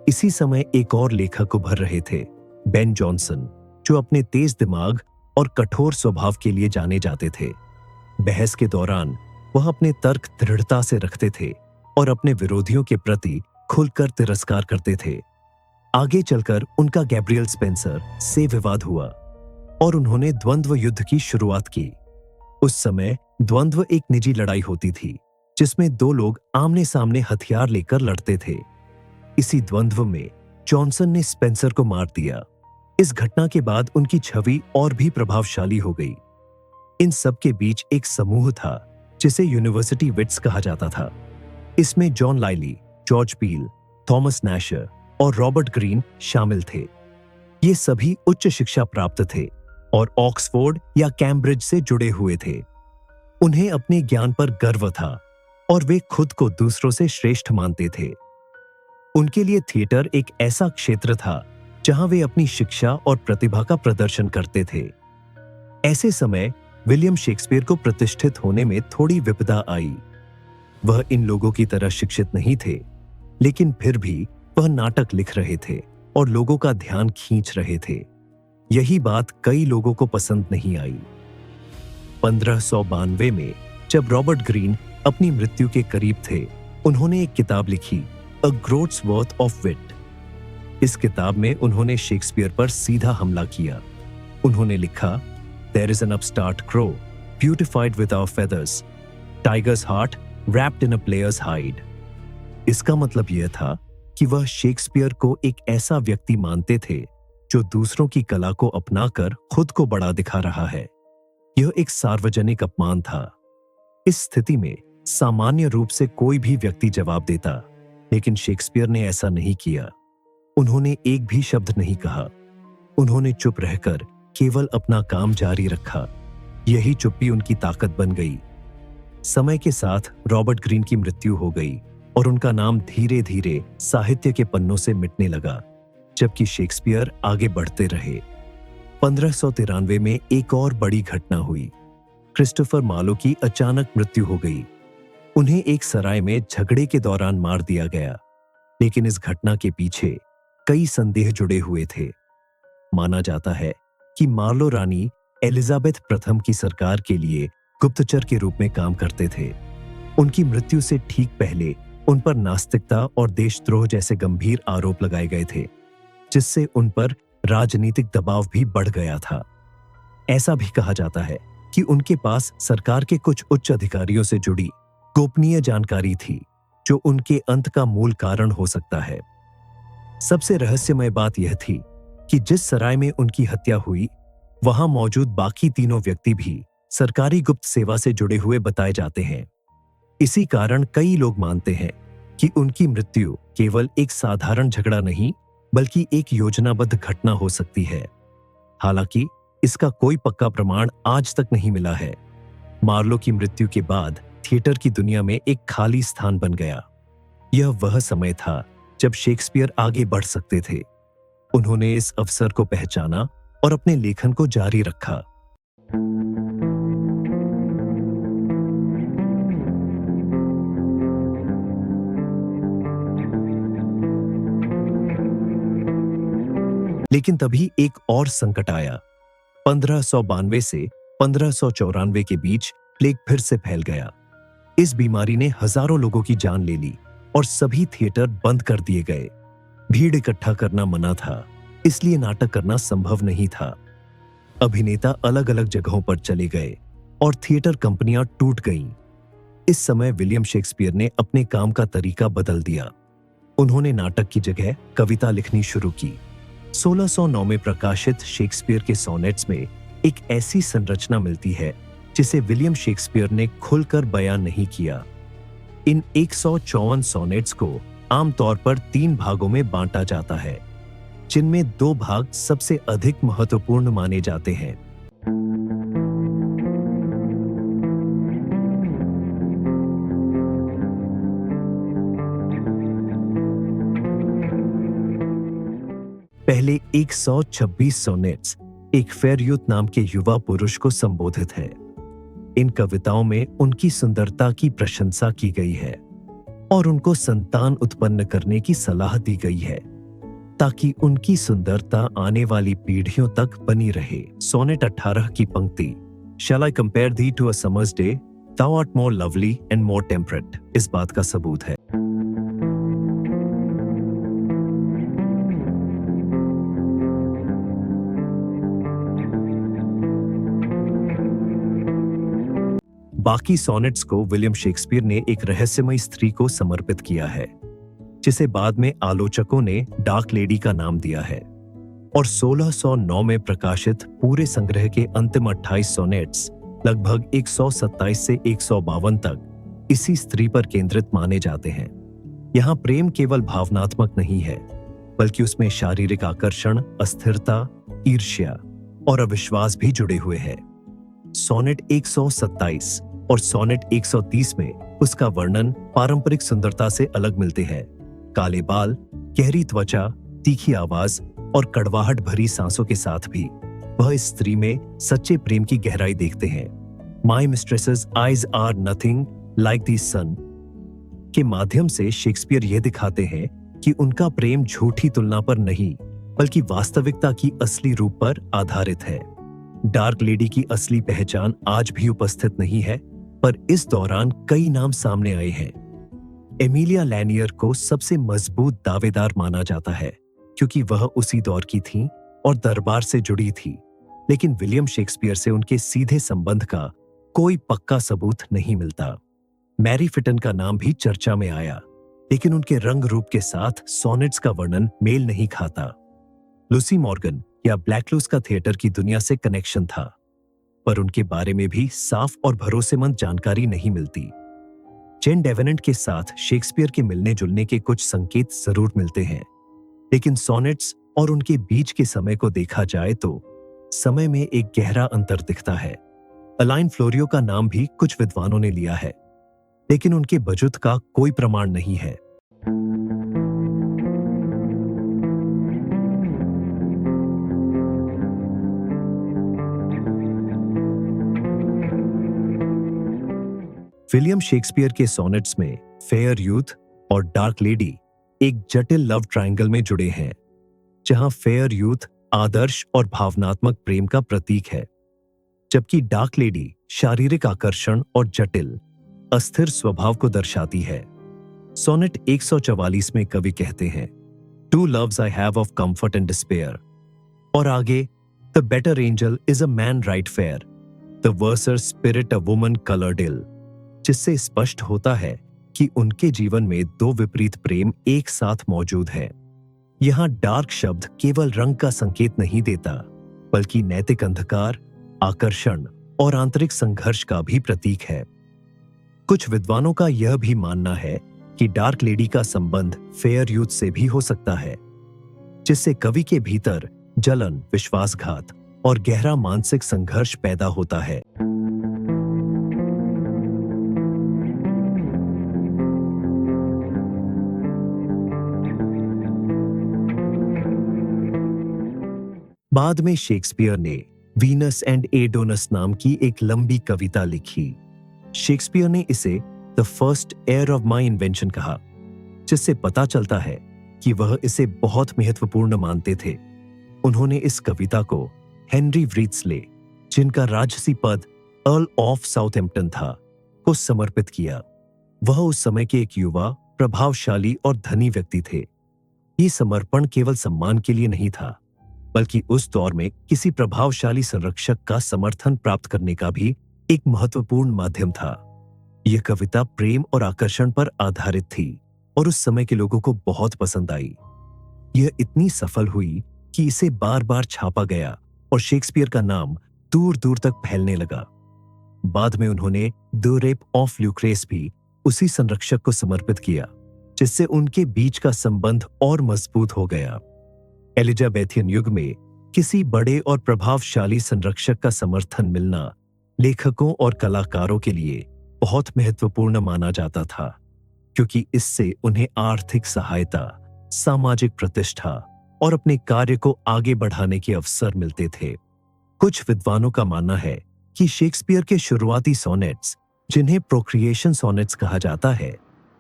इसी समय एक और लेखक उभर रहे थे, बेन जॉनसन, जो अपने तेज दिमाग और कठोर स्वभाव के लिए जाने जाते थे। बहस के दौरान वह अपने तर्क दृढ़ता से रखते थे और अपने विरोधियों के प्रति खुलकर तिरस्कार करते थे। आगे चलकर उनका गैब्रियल स्पेंसर से विवाद हुआ और उन्होंने द्वंद्व युद्ध की शुरुआत की। उस समय द्वंद्व एक निजी लड़ाई होती थी, जिसमें 2 लोग आमने सामने हथियार लेकर लड़ते थे। इसी द्वंद्व में जॉनसन ने स्पेंसर को मार दिया। इस घटना के बाद उनकी छवि और भी प्रभावशाली हो गई। इन सब के बीच एक समूह था जिसे यूनिवर्सिटी विट्स कहा जाता था। इसमें जॉन लाइली, जॉर्ज पील, थॉमस नैशर और रॉबर्ट ग्रीन शामिल थे। ये सभी उच्च शिक्षा प्राप्त थे और ऑक्सफोर्ड या कैम्ब्रिज से जुड़े हुए थे। उन्हें अपने ज्ञान पर गर्व था और वे खुद को दूसरों से श्रेष्ठ मानते थे। उनके लिए थिएटर एक ऐसा क्षेत्र था जहां वे अपनी शिक्षा और प्रतिभा का प्रदर्शन करते थे। ऐसे समय विलियम शेक्सपियर को प्रतिष्ठित होने में थोड़ी विपदा आई। वह इन लोगों की तरह शिक्षित नहीं थे, लेकिन फिर भी वह नाटक लिख रहे थे और लोगों का ध्यान खींच रहे थे। यही बात कई लोगों को पसंद नहीं आई। 1592 में जब रॉबर्ट ग्रीन अपनी मृत्यु के करीब थे, उन्होंने एक किताब लिखी, अ ग्रोट्स वर्थ ऑफ विट। इस किताब में उन्होंने शेक्सपियर पर सीधा हमला किया। उन्होंने लिखा, There is an upstart crow, beautified with our feathers, tiger's heart wrapped in a player's hide. इसका मतलब यह था कि वह शेक्सपियर को एक ऐसा व्यक्ति मानते थे जो दूसरों की कला को अपनाकर खुद को बड़ा दिखा रहा है। यह एक सार्वजनिक अपमान था। इस स्थिति में सामान्य रूप से कोई भी व्यक्ति जवाब देता, लेकिन शेक्सपियर ने ऐसा नहीं किया। उन्होंने एक भी शब्द नहीं कहा। उन्होंने चुप रहकर केवल अपना काम जारी रखा। यही चुप्पी उनकी ताकत बन गई। समय के साथ रॉबर्ट ग्रीन की मृत्यु हो गई और उनका नाम धीरे धीरे साहित्य के पन्नों से मिटने लगा, जबकि शेक्सपियर आगे बढ़ते रहे। 1593 में एक और बड़ी घटना हुई। क्रिस्टोफर मार्लो की अचानक मृत्यु हो गई। उन्हें एक सराय में झगड़े के दौरान मार दिया गया, लेकिन इस घटना के पीछे कई संदेह जुड़े हुए थे। माना जाता है कि मार्लो रानी एलिजाबेथ प्रथम की सरकार के लिए गुप्तचर के रूप में काम करते थे। उनकी मृत्यु से ठीक पहले उन पर नास्तिकता और देशद्रोह जैसे गंभीर आरोप लगाए गए थे, जिससे उन पर राजनीतिक दबाव भी बढ़ गया था। ऐसा भी कहा जाता है कि उनके पास सरकार के कुछ उच्च अधिकारियों से जुड़ी गोपनीय जानकारी थी, जो उनके अंत का मूल कारण हो सकता है। सबसे रहस्यमय बात यह थी कि जिस सराय में उनकी हत्या हुई, वहां मौजूद बाकी तीनों व्यक्ति भी सरकारी गुप्त सेवा से जुड़े हुए बताए जाते हैं। इसी कारण कई लोग मानते हैं कि उनकी मृत्यु केवल एक साधारण झगड़ा नहीं, बल्कि एक योजनाबद्ध घटना हो सकती है। हालांकि इसका कोई पक्का प्रमाण आज तक नहीं मिला है। मार्लो की मृत्यु के बाद थिएटर की दुनिया में एक खाली स्थान बन गया। यह वह समय था जब शेक्सपियर आगे बढ़ सकते थे। उन्होंने इस अवसर को पहचाना और अपने लेखन को जारी रखा। लेकिन तभी एक और संकट आया। 1592 से 1594 के बीच प्लेग फिर से फैल गया। इस बीमारी ने हजारों लोगों की जान ले ली और सभी थिएटर बंद कर दिए गए। भीड़ इकट्ठा करना मना था, इसलिए नाटक करना संभव नहीं था। अभिनेता अलग अलग जगहों पर चले गए और थिएटर कंपनियां टूट गईं। इस समय विलियम शेक्सपियर ने अपने काम का तरीका बदल दिया। उन्होंने नाटक की जगह कविता लिखनी शुरू की। 1609 में प्रकाशित शेक्सपियर के सोनेट्स में एक ऐसी संरचना मिलती है जिसे विलियम शेक्सपियर ने खुलकर बयान नहीं किया। इन 154 सोनेट्स को आमतौर पर 3 भागों में बांटा जाता है, जिनमें 2 भाग सबसे अधिक महत्वपूर्ण माने जाते हैं। पहले 126 सोनेट्स एक फेयर यूथ नाम के युवा पुरुष को संबोधित है। इन कविताओं में उनकी सुंदरता की प्रशंसा की गई है और उनको संतान उत्पन्न करने की सलाह दी गई है, ताकि उनकी सुंदरता आने वाली पीढ़ियों तक बनी रहे। सोनेट 18 की पंक्ति, Shall I compare thee to a summer's day? Thou art more lovely and more temperate, इस बात का सबूत है। बाकी सोनेट्स को विलियम शेक्सपियर ने एक रहस्यमयी स्त्री को समर्पित किया है, जिसे बाद में आलोचकों ने डार्क लेडी का नाम दिया है। और 1609 में प्रकाशित पूरे संग्रह के अंतिम 28 सोनेट्स लगभग 127 से 152 तक इसी स्त्री पर केंद्रित माने जाते हैं। यहाँ प्रेम केवल भावनात्मक नहीं है, बल्कि उसमें शारीरिक आकर्षण, अस्थिरता, ईर्ष्या और अविश्वास भी जुड़े हुए हैं। सोनेट 127 और सोनेट 130 में उसका वर्णन पारंपरिक सुंदरता से अलग मिलते हैं। काले बाल, गहरी त्वचा, तीखी आवाज और कड़वाहट भरी सांसों के साथ भी वह इस स्त्री में सच्चे प्रेम की गहराई देखते हैं। My mistress's eyes are nothing like the sun के माध्यम से शेक्सपियर यह दिखाते हैं कि उनका प्रेम झूठी तुलना पर नहीं, बल्कि वास्तविकता की असली रूप पर आधारित है। डार्क लेडी की असली पहचान आज भी उपस्थित नहीं है, पर इस दौरान कई नाम सामने आए हैं। एमिलिया लैनियर को सबसे मजबूत दावेदार माना जाता है, क्योंकि वह उसी दौर की थी और दरबार से जुड़ी थी, लेकिन विलियम शेक्सपियर से उनके सीधे संबंध का कोई पक्का सबूत नहीं मिलता। मैरी फिटन का नाम भी चर्चा में आया, लेकिन उनके रंग रूप के साथ सोनेट्स का वर्णन मेल नहीं खाता। लूसी मॉर्गन या ब्लैकलूस का थिएटर की दुनिया से कनेक्शन था, पर उनके बारे में भी साफ और भरोसेमंद जानकारी नहीं मिलती। जेन डेवेनेंट के साथ शेक्सपियर के मिलने जुलने के कुछ संकेत जरूर मिलते हैं, लेकिन सोनेट्स और उनके बीच के समय को देखा जाए तो समय में एक गहरा अंतर दिखता है। अलाइन फ्लोरियो का नाम भी कुछ विद्वानों ने लिया है, लेकिन उनके वजूद का कोई प्रमाण नहीं है। विलियम शेक्सपियर के सोनेट्स में फेयर यूथ और डार्क लेडी एक जटिल लव ट्रायंगल में जुड़े हैं, जहां फेयर यूथ आदर्श और भावनात्मक प्रेम का प्रतीक है, जबकि डार्क लेडी शारीरिक आकर्षण और जटिल अस्थिर स्वभाव को दर्शाती है। सोनेट 144 में कवि कहते हैं, two loves I have of comfort and despair, और आगे, the better angel is a man right fair, the worser spirit a woman coloured ill, जिससे स्पष्ट होता है कि उनके जीवन में दो विपरीत प्रेम एक साथ मौजूद है। यहां डार्क शब्द केवल रंग का संकेत नहीं देता, बल्कि नैतिक अंधकार, आकर्षण और आंतरिक संघर्ष का भी प्रतीक है। कुछ विद्वानों का यह भी मानना है कि डार्क लेडी का संबंध फेयर यूथ से भी हो सकता है, जिससे कवि के भीतर जलन, विश्वासघात और गहरा मानसिक संघर्ष पैदा होता है। बाद में शेक्सपियर ने वीनस एंड एडोनस नाम की एक लंबी कविता लिखी। शेक्सपियर ने इसे the first air of my invention कहा, जिससे पता चलता है कि वह इसे बहुत महत्वपूर्ण मानते थे। उन्होंने इस कविता को हेनरी व्रीट्सले, जिनका राजसी पद अर्ल ऑफ साउथहैम्पटन था, को समर्पित किया। वह उस समय के एक युवा, प्रभावशाली और धनी व्यक्ति थे। ये समर्पण केवल सम्मान के लिए नहीं था, बल्कि उस दौर में किसी प्रभावशाली संरक्षक का समर्थन प्राप्त करने का भी एक महत्वपूर्ण माध्यम था। यह कविता प्रेम और आकर्षण पर आधारित थी और उस समय के लोगों को बहुत पसंद आई। यह इतनी सफल हुई कि इसे बार बार छापा गया और शेक्सपियर का नाम दूर दूर तक फैलने लगा। बाद में उन्होंने द रेप ऑफ ल्यूक्रेस भी उसी संरक्षक को समर्पित किया, जिससे उनके बीच का संबंध और मजबूत हो गया। एलिजाबेथियन युग में किसी बड़े और प्रभावशाली संरक्षक का समर्थन मिलना लेखकों और कलाकारों के लिए बहुत महत्वपूर्ण माना जाता था, क्योंकि इससे उन्हें आर्थिक सहायता, सामाजिक प्रतिष्ठा और अपने कार्य को आगे बढ़ाने के अवसर मिलते थे। कुछ विद्वानों का मानना है कि शेक्सपियर के शुरुआती सोनेट्स, जिन्हें प्रोक्रिएशन सोनेट्स कहा जाता है,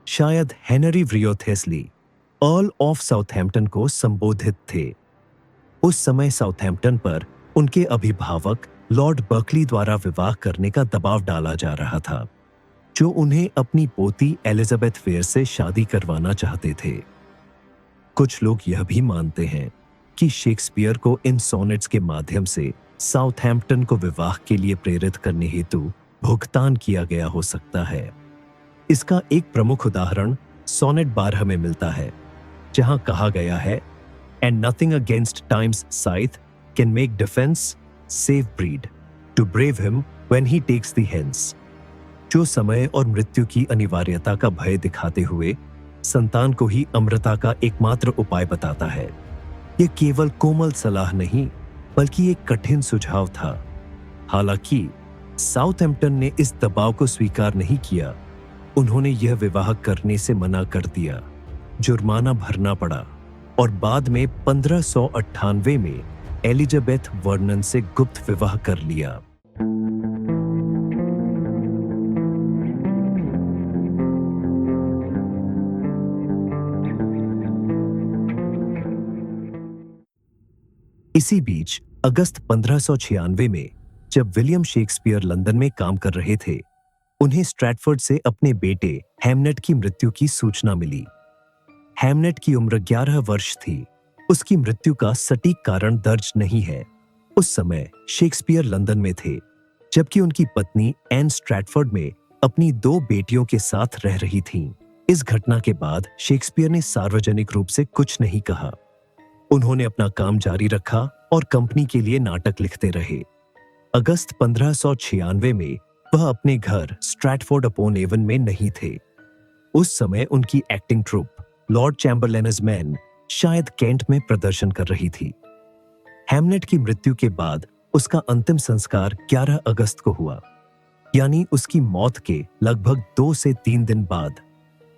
शायद हेनरी व्रियोथेस्ली, अर्ल ऑफ साउथहैम्पटन को संबोधित थे। उस समय साउथहैम्पटन पर उनके अभिभावक लॉर्ड बर्कली द्वारा विवाह करने का दबाव डाला जा रहा था, जो उन्हें अपनी पोती एलिजाबेथ वेयर से शादी करवाना चाहते थे। कुछ लोग यह भी मानते हैं कि शेक्सपियर को इन सोनेट्स के माध्यम से साउथहैम्पटन को विवाह के लिए प्रेरित करने हेतु भुगतान किया गया हो सकता है। इसका एक प्रमुख उदाहरण सोनेट 12 में मिलता है, जहां कहा गया है, and nothing against time's scythe can make defence save breed to brave him when he takes thee hence, जो समय और मृत्यु की अनिवार्यता का भय दिखाते हुए संतान को ही अमरता का एकमात्र उपाय बताता है। यह केवल कोमल सलाह नहीं, बल्कि एक कठिन सुझाव था। हालांकि साउथहैम्पटन ने इस दबाव को स्वीकार नहीं किया। उन्होंने यह विवाह करने से मना कर दिया, जुर्माना भरना पड़ा और बाद में 1598 में एलिजाबेथ वर्नन से गुप्त विवाह कर लिया। इसी बीच अगस्त 1596 में जब विलियम शेक्सपियर लंदन में काम कर रहे थे, उन्हें स्ट्रैटफोर्ड से अपने बेटे हैमनेट की मृत्यु की सूचना मिली। हैमनेट की उम्र 11 वर्ष थी। उसकी मृत्यु का सटीक कारण दर्ज नहीं है। उस समय शेक्सपियर लंदन में थे, जबकि उनकी पत्नी एन स्ट्रैटफोर्ड में अपनी 2 बेटियों के साथ रह रही थीं। इस घटना के बाद शेक्सपियर ने सार्वजनिक रूप से कुछ नहीं कहा। उन्होंने अपना काम जारी रखा और कंपनी के लिए नाटक लिखते रहे। अगस्त 1596 में वह अपने घर स्ट्रैटफोर्ड अपॉन एवन में नहीं थे। उस समय उनकी एक्टिंग ट्रूप लॉर्ड चैम्बरलेन's मैन शायद कैंट में प्रदर्शन कर रही थी। हैमनेट की मृत्यु के बाद उसका अंतिम संस्कार 11 अगस्त को हुआ, यानी उसकी मौत के लगभग 2 से 3 दिन बाद।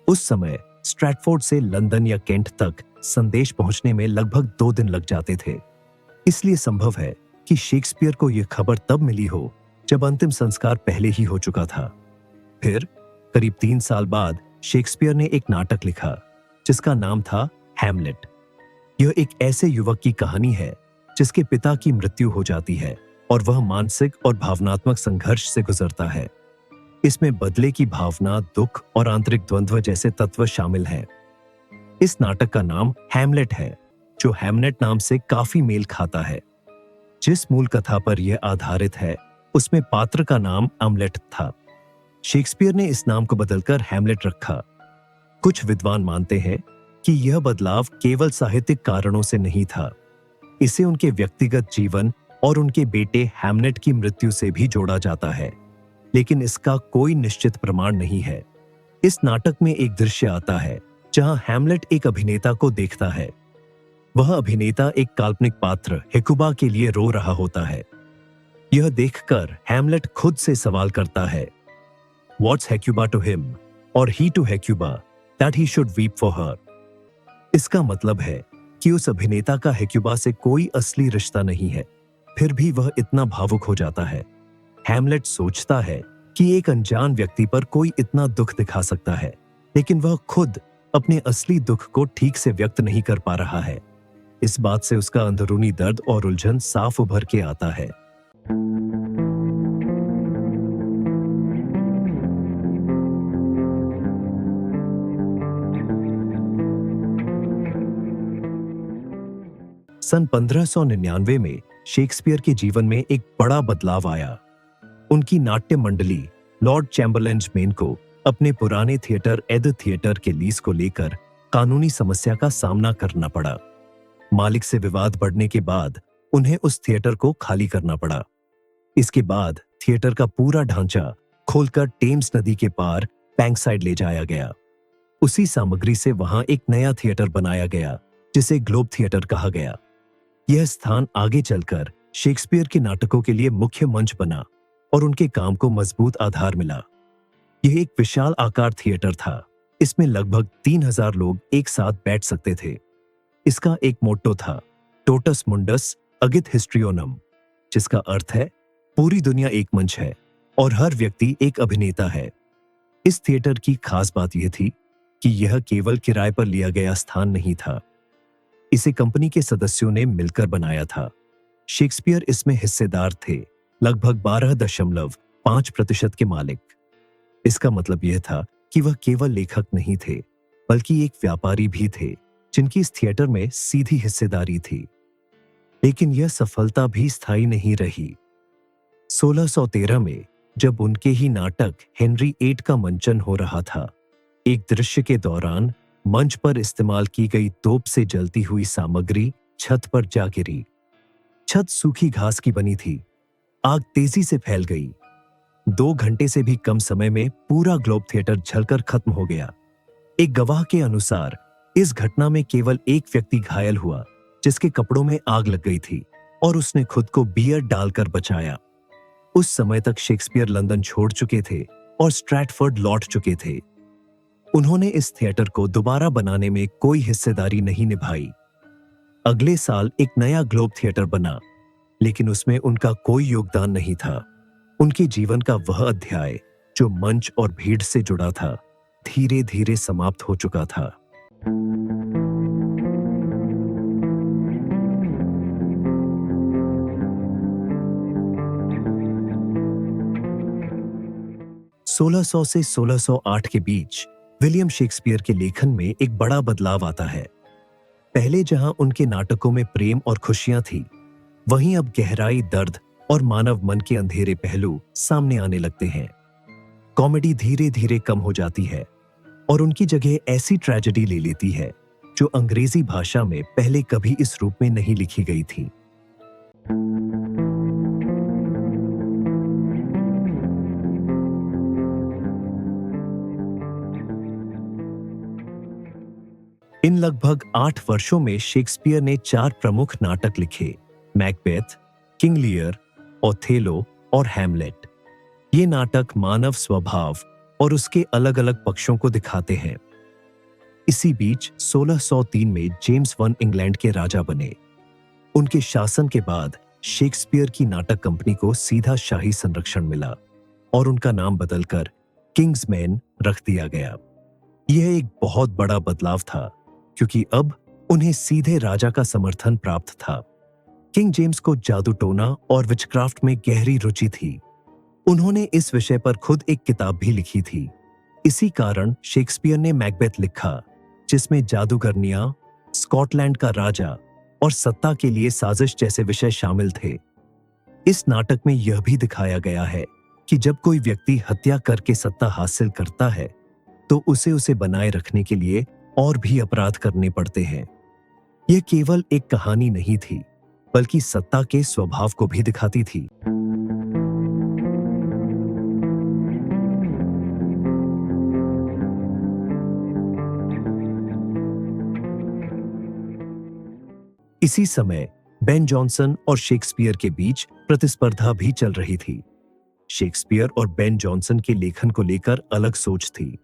उस समय स्ट्रैटफोर्ड से लंदन या कैंट तक संदेश पहुंचने में लगभग 2 दिन लग जाते थे। इसलिए संभव है कि शेक्सपियर को यह खबर तब मिली हो जब अंतिम संस्कार पहले ही हो चुका था। फिर करीब 3 साल बाद शेक्सपियर ने एक नाटक लिखा, जिसका नाम था हैमलेट। यह एक ऐसे युवक की कहानी है जिसके पिता की मृत्यु हो जाती है और वह मानसिक और भावनात्मक संघर्ष से गुजरता है। इसमें बदले की भावना, दुख और आंतरिक द्वंद्व जैसे तत्व शामिल हैं। इस नाटक का नाम हैमलेट है, जो हैमनेट नाम से काफी मेल खाता है। जिस मूल कथा पर यह आधारित है, उसमें पात्र का नाम अमलेट था। शेक्सपियर ने इस नाम को बदलकर हैमलेट रखा। कुछ विद्वान मानते हैं कि यह बदलाव केवल साहित्यिक कारणों से नहीं था। इसे उनके व्यक्तिगत जीवन और उनके बेटे हैमलेट की मृत्यु से भी जोड़ा जाता है, लेकिन इसका कोई निश्चित प्रमाण नहीं है। इस नाटक में एक दृश्य आता है जहां हैमलेट एक अभिनेता को देखता है। वह अभिनेता एक काल्पनिक पात्र हेकुबा के लिए रो रहा होता है। यह देखकर हैमलेट खुद से सवाल करता है, What's Hecuba to him, or he to Hecuba, that he should weep for her? इसका मतलब है कि उस अभिनेता का हेक्युबा से कोई असली रिश्ता नहीं है, फिर भी वह इतना भावुक हो जाता है। हैमलेट सोचता है कि एक अनजान व्यक्ति पर कोई इतना दुख दिखा सकता है, लेकिन वह खुद अपने असली दुख को ठीक से व्यक्त नहीं कर पा रहा है। इस बात से उसका अंदरूनी दर्द और उलझन साफ उभर के आता है। सन 1599 में शेक्सपियर के जीवन में एक बड़ा बदलाव आया। उनकी नाट्य मंडली लॉर्ड चैम्बरलेन मेन को अपने पुराने थिएटर एड थिएटर के लीज को लेकर कानूनी समस्या का सामना करना पड़ा। मालिक से विवाद बढ़ने के बाद उन्हें उस थिएटर को खाली करना पड़ा। इसके बाद थिएटर का पूरा ढांचा खोलकर टेम्स नदी के पार बैंकसाइड ले जाया गया। उसी सामग्री से वहां एक नया थिएटर बनाया गया, जिसे ग्लोब थिएटर कहा गया। यह स्थान आगे चलकर शेक्सपियर के नाटकों के लिए मुख्य मंच बना और उनके काम को मजबूत आधार मिला। यह एक विशाल आकार थिएटर था। इसमें लगभग 3000 लोग एक साथ बैठ सकते थे। इसका एक मोट्टो था, टोटस मुंडस अगित हिस्ट्रियोनम, जिसका अर्थ है पूरी दुनिया एक मंच है और हर व्यक्ति एक अभिनेता है। इस थिएटर की खास बात यह थी कि यह केवल किराए पर लिया गया स्थान नहीं था। इसे कंपनी के सदस्यों ने मिलकर बनाया था। शेक्सपियर इसमें हिस्सेदार थे, लगभग 12.5% के मालिक। इसका मतलब यह था कि वह केवल लेखक नहीं थे, बल्कि एक व्यापारी भी थे, जिनकी इस थिएटर में सीधी हिस्सेदारी थी। लेकिन यह सफलता भी स्थायी नहीं रही। 1613 में जब उनके ही नाटक हेनरी VIII का मंचन हो रहा था, एक दृश्य के दौरान मंच पर इस्तेमाल की गई तोप से जलती हुई सामग्री छत पर जा गिरी। छत सूखी घास की बनी थी। आग तेजी से फैल गई। 2 घंटे से भी कम समय में पूरा ग्लोब थिएटर जलकर खत्म हो गया। एक गवाह के अनुसार इस घटना में केवल एक व्यक्ति घायल हुआ, जिसके कपड़ों में आग लग गई थी और उसने खुद को बियर डालकर बचाया। उस समय तक शेक्सपियर लंदन छोड़ चुके थे और स्ट्रैटफोर्ड लौट चुके थे। उन्होंने इस थिएटर को दोबारा बनाने में कोई हिस्सेदारी नहीं निभाई। अगले साल एक नया ग्लोब थिएटर बना, लेकिन उसमें उनका कोई योगदान नहीं था। उनके जीवन का वह अध्याय जो मंच और भीड़ से जुड़ा था, धीरे धीरे समाप्त हो चुका था। (1600 से 1608 के बीच विलियम शेक्सपियर के लेखन में एक बड़ा बदलाव आता है। पहले जहां उनके नाटकों में प्रेम और खुशियां थी, वहीं अब गहराई, दर्द और मानव मन के अंधेरे पहलू सामने आने लगते हैं। कॉमेडी धीरे धीरे कम हो जाती है और उनकी जगह ऐसी ट्रेजेडी ले लेती है जो अंग्रेजी भाषा में पहले कभी इस रूप में नहीं लिखी गई थी। इन लगभग 8 वर्षों में शेक्सपियर ने 4 प्रमुख नाटक लिखे, मैकबेथ, किंग लियर, ओथेलो और हैमलेट। ये नाटक मानव स्वभाव और उसके अलग अलग पक्षों को दिखाते हैं। इसी बीच 1603 में जेम्स I इंग्लैंड के राजा बने। उनके शासन के बाद शेक्सपियर की नाटक कंपनी को सीधा शाही संरक्षण मिला और उनका नाम बदलकर किंग्समैन रख दिया गया। यह एक बहुत बड़ा बदलाव था, क्योंकि अब उन्हें सीधे राजा का समर्थन प्राप्त था। किंग जेम्स को जादू टोना और विचक्राफ्ट में गहरी रुचि थी। उन्होंने इस विषय पर खुद एक किताब भी लिखी थी। इसी कारण शेक्सपियर ने मैकबेथ लिखा, जिसमें जादूगरनियां, स्कॉटलैंड का राजा और सत्ता के लिए साजिश जैसे विषय शामिल थे। इस नाटक में यह भी दिखाया गया है कि जब कोई व्यक्ति हत्या करके सत्ता हासिल करता है तो उसे बनाए रखने के लिए और भी अपराध करने पड़ते हैं। यह केवल एक कहानी नहीं थी, बल्कि सत्ता के स्वभाव को भी दिखाती थी। इसी समय बेन जॉनसन और शेक्सपियर के बीच प्रतिस्पर्धा भी चल रही थी। शेक्सपियर और बेन जॉनसन के लेखन को लेकर अलग सोच थी।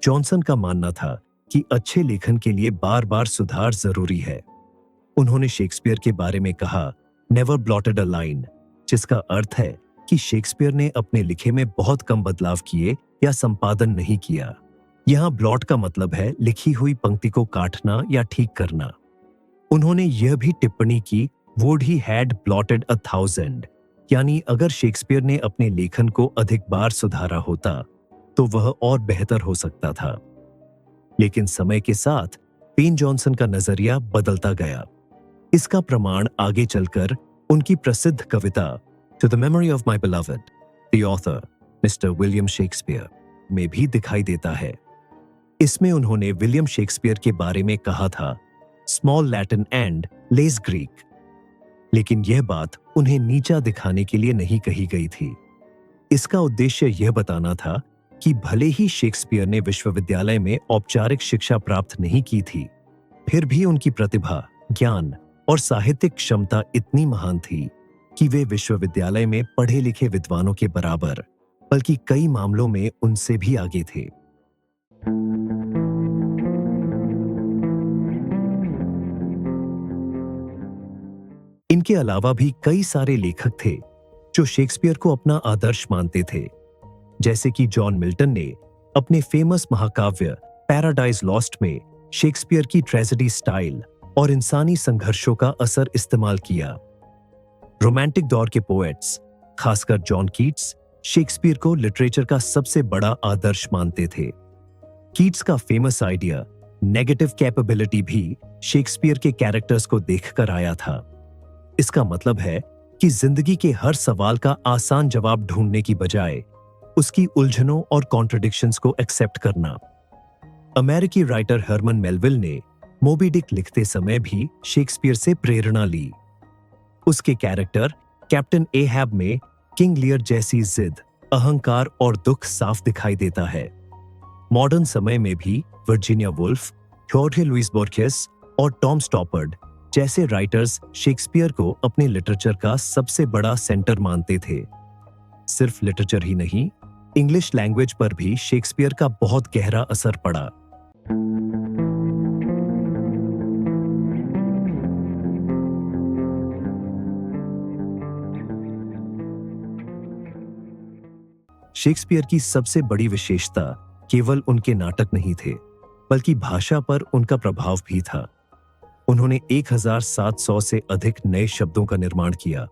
जॉनसन का मानना था कि अच्छे लेखन के लिए बार बार सुधार जरूरी है। उन्होंने शेक्सपियर के बारे में कहा, नेवर ब्लॉटेड अ लाइन, जिसका अर्थ है कि शेक्सपियर ने अपने लिखे में बहुत कम बदलाव किए या संपादन नहीं किया। यहां ब्लॉट का मतलब है लिखी हुई पंक्ति को काटना या ठीक करना। उन्होंने यह भी टिप्पणी की, वुड ही हैड ब्लॉटेड 1000, यानी अगर शेक्सपियर ने अपने लेखन को अधिक बार सुधारा होता तो वह और बेहतर हो सकता था। लेकिन समय के साथ बेन जॉनसन का नजरिया बदलता गया। इसका प्रमाण आगे चलकर उनकी प्रसिद्ध कविता to the memory of my beloved the author mister William Shakespeare में भी दिखाई देता है। इसमें उन्होंने विलियम शेक्सपियर के बारे में कहा था, small Latin and less Greek, लेकिन यह बात उन्हें नीचा दिखाने के लिए नहीं कही गई थी। इसका उद्देश्य यह बताना था कि भले ही शेक्सपियर ने विश्वविद्यालय में औपचारिक शिक्षा प्राप्त नहीं की थी, फिर भी उनकी प्रतिभा, ज्ञान और साहित्यिक क्षमता इतनी महान थी कि वे विश्वविद्यालय में पढ़े लिखे विद्वानों के बराबर, बल्कि कई मामलों में उनसे भी आगे थे। इनके अलावा भी कई सारे लेखक थे जो शेक्सपियर को अपना आदर्श मानते थे, जैसे कि जॉन मिल्टन ने अपने फेमस महाकाव्य पैराडाइज लॉस्ट में शेक्सपियर की ट्रेजेडी स्टाइल और इंसानी संघर्षों का असर इस्तेमाल किया। रोमांटिक दौर के पोएट्स, खासकर जॉन कीट्स, शेक्सपियर को लिटरेचर का सबसे बड़ा आदर्श मानते थे। कीट्स का फेमस आइडिया नेगेटिव कैपेबिलिटी भी शेक्सपियर के कैरेक्टर्स को देखकर आया था। इसका मतलब है कि जिंदगी के हर सवाल का आसान जवाब ढूंढने की बजाय उसकी उलझनों और कॉन्ट्रडिक्शंस को एक्सेप्ट करना। अमेरिकी राइटर हरमन मेलविल ने मोबी डिक लिखते समय भी शेक्सपियर से प्रेरणा ली। उसके कैरेक्टर कैप्टन एहैब में किंग लियर जैसी जिद, अहंकार और दुख साफ दिखाई देता है। मॉडर्न समय में भी वर्जीनिया वुल्फ, जॉर्ज लुइस बोर्खेस और टॉम स्टॉपर्ड जैसे राइटर्स शेक्सपियर को अपने लिटरेचर का सबसे बड़ा सेंटर मानते थे। सिर्फ लिटरेचर ही नहीं, इंग्लिश लैंग्वेज पर भी शेक्सपियर का बहुत गहरा असर पड़ा। शेक्सपियर की सबसे बड़ी विशेषता केवल उनके नाटक नहीं थे, बल्कि भाषा पर उनका प्रभाव भी था। उन्होंने 1700 से अधिक नए शब्दों का निर्माण किया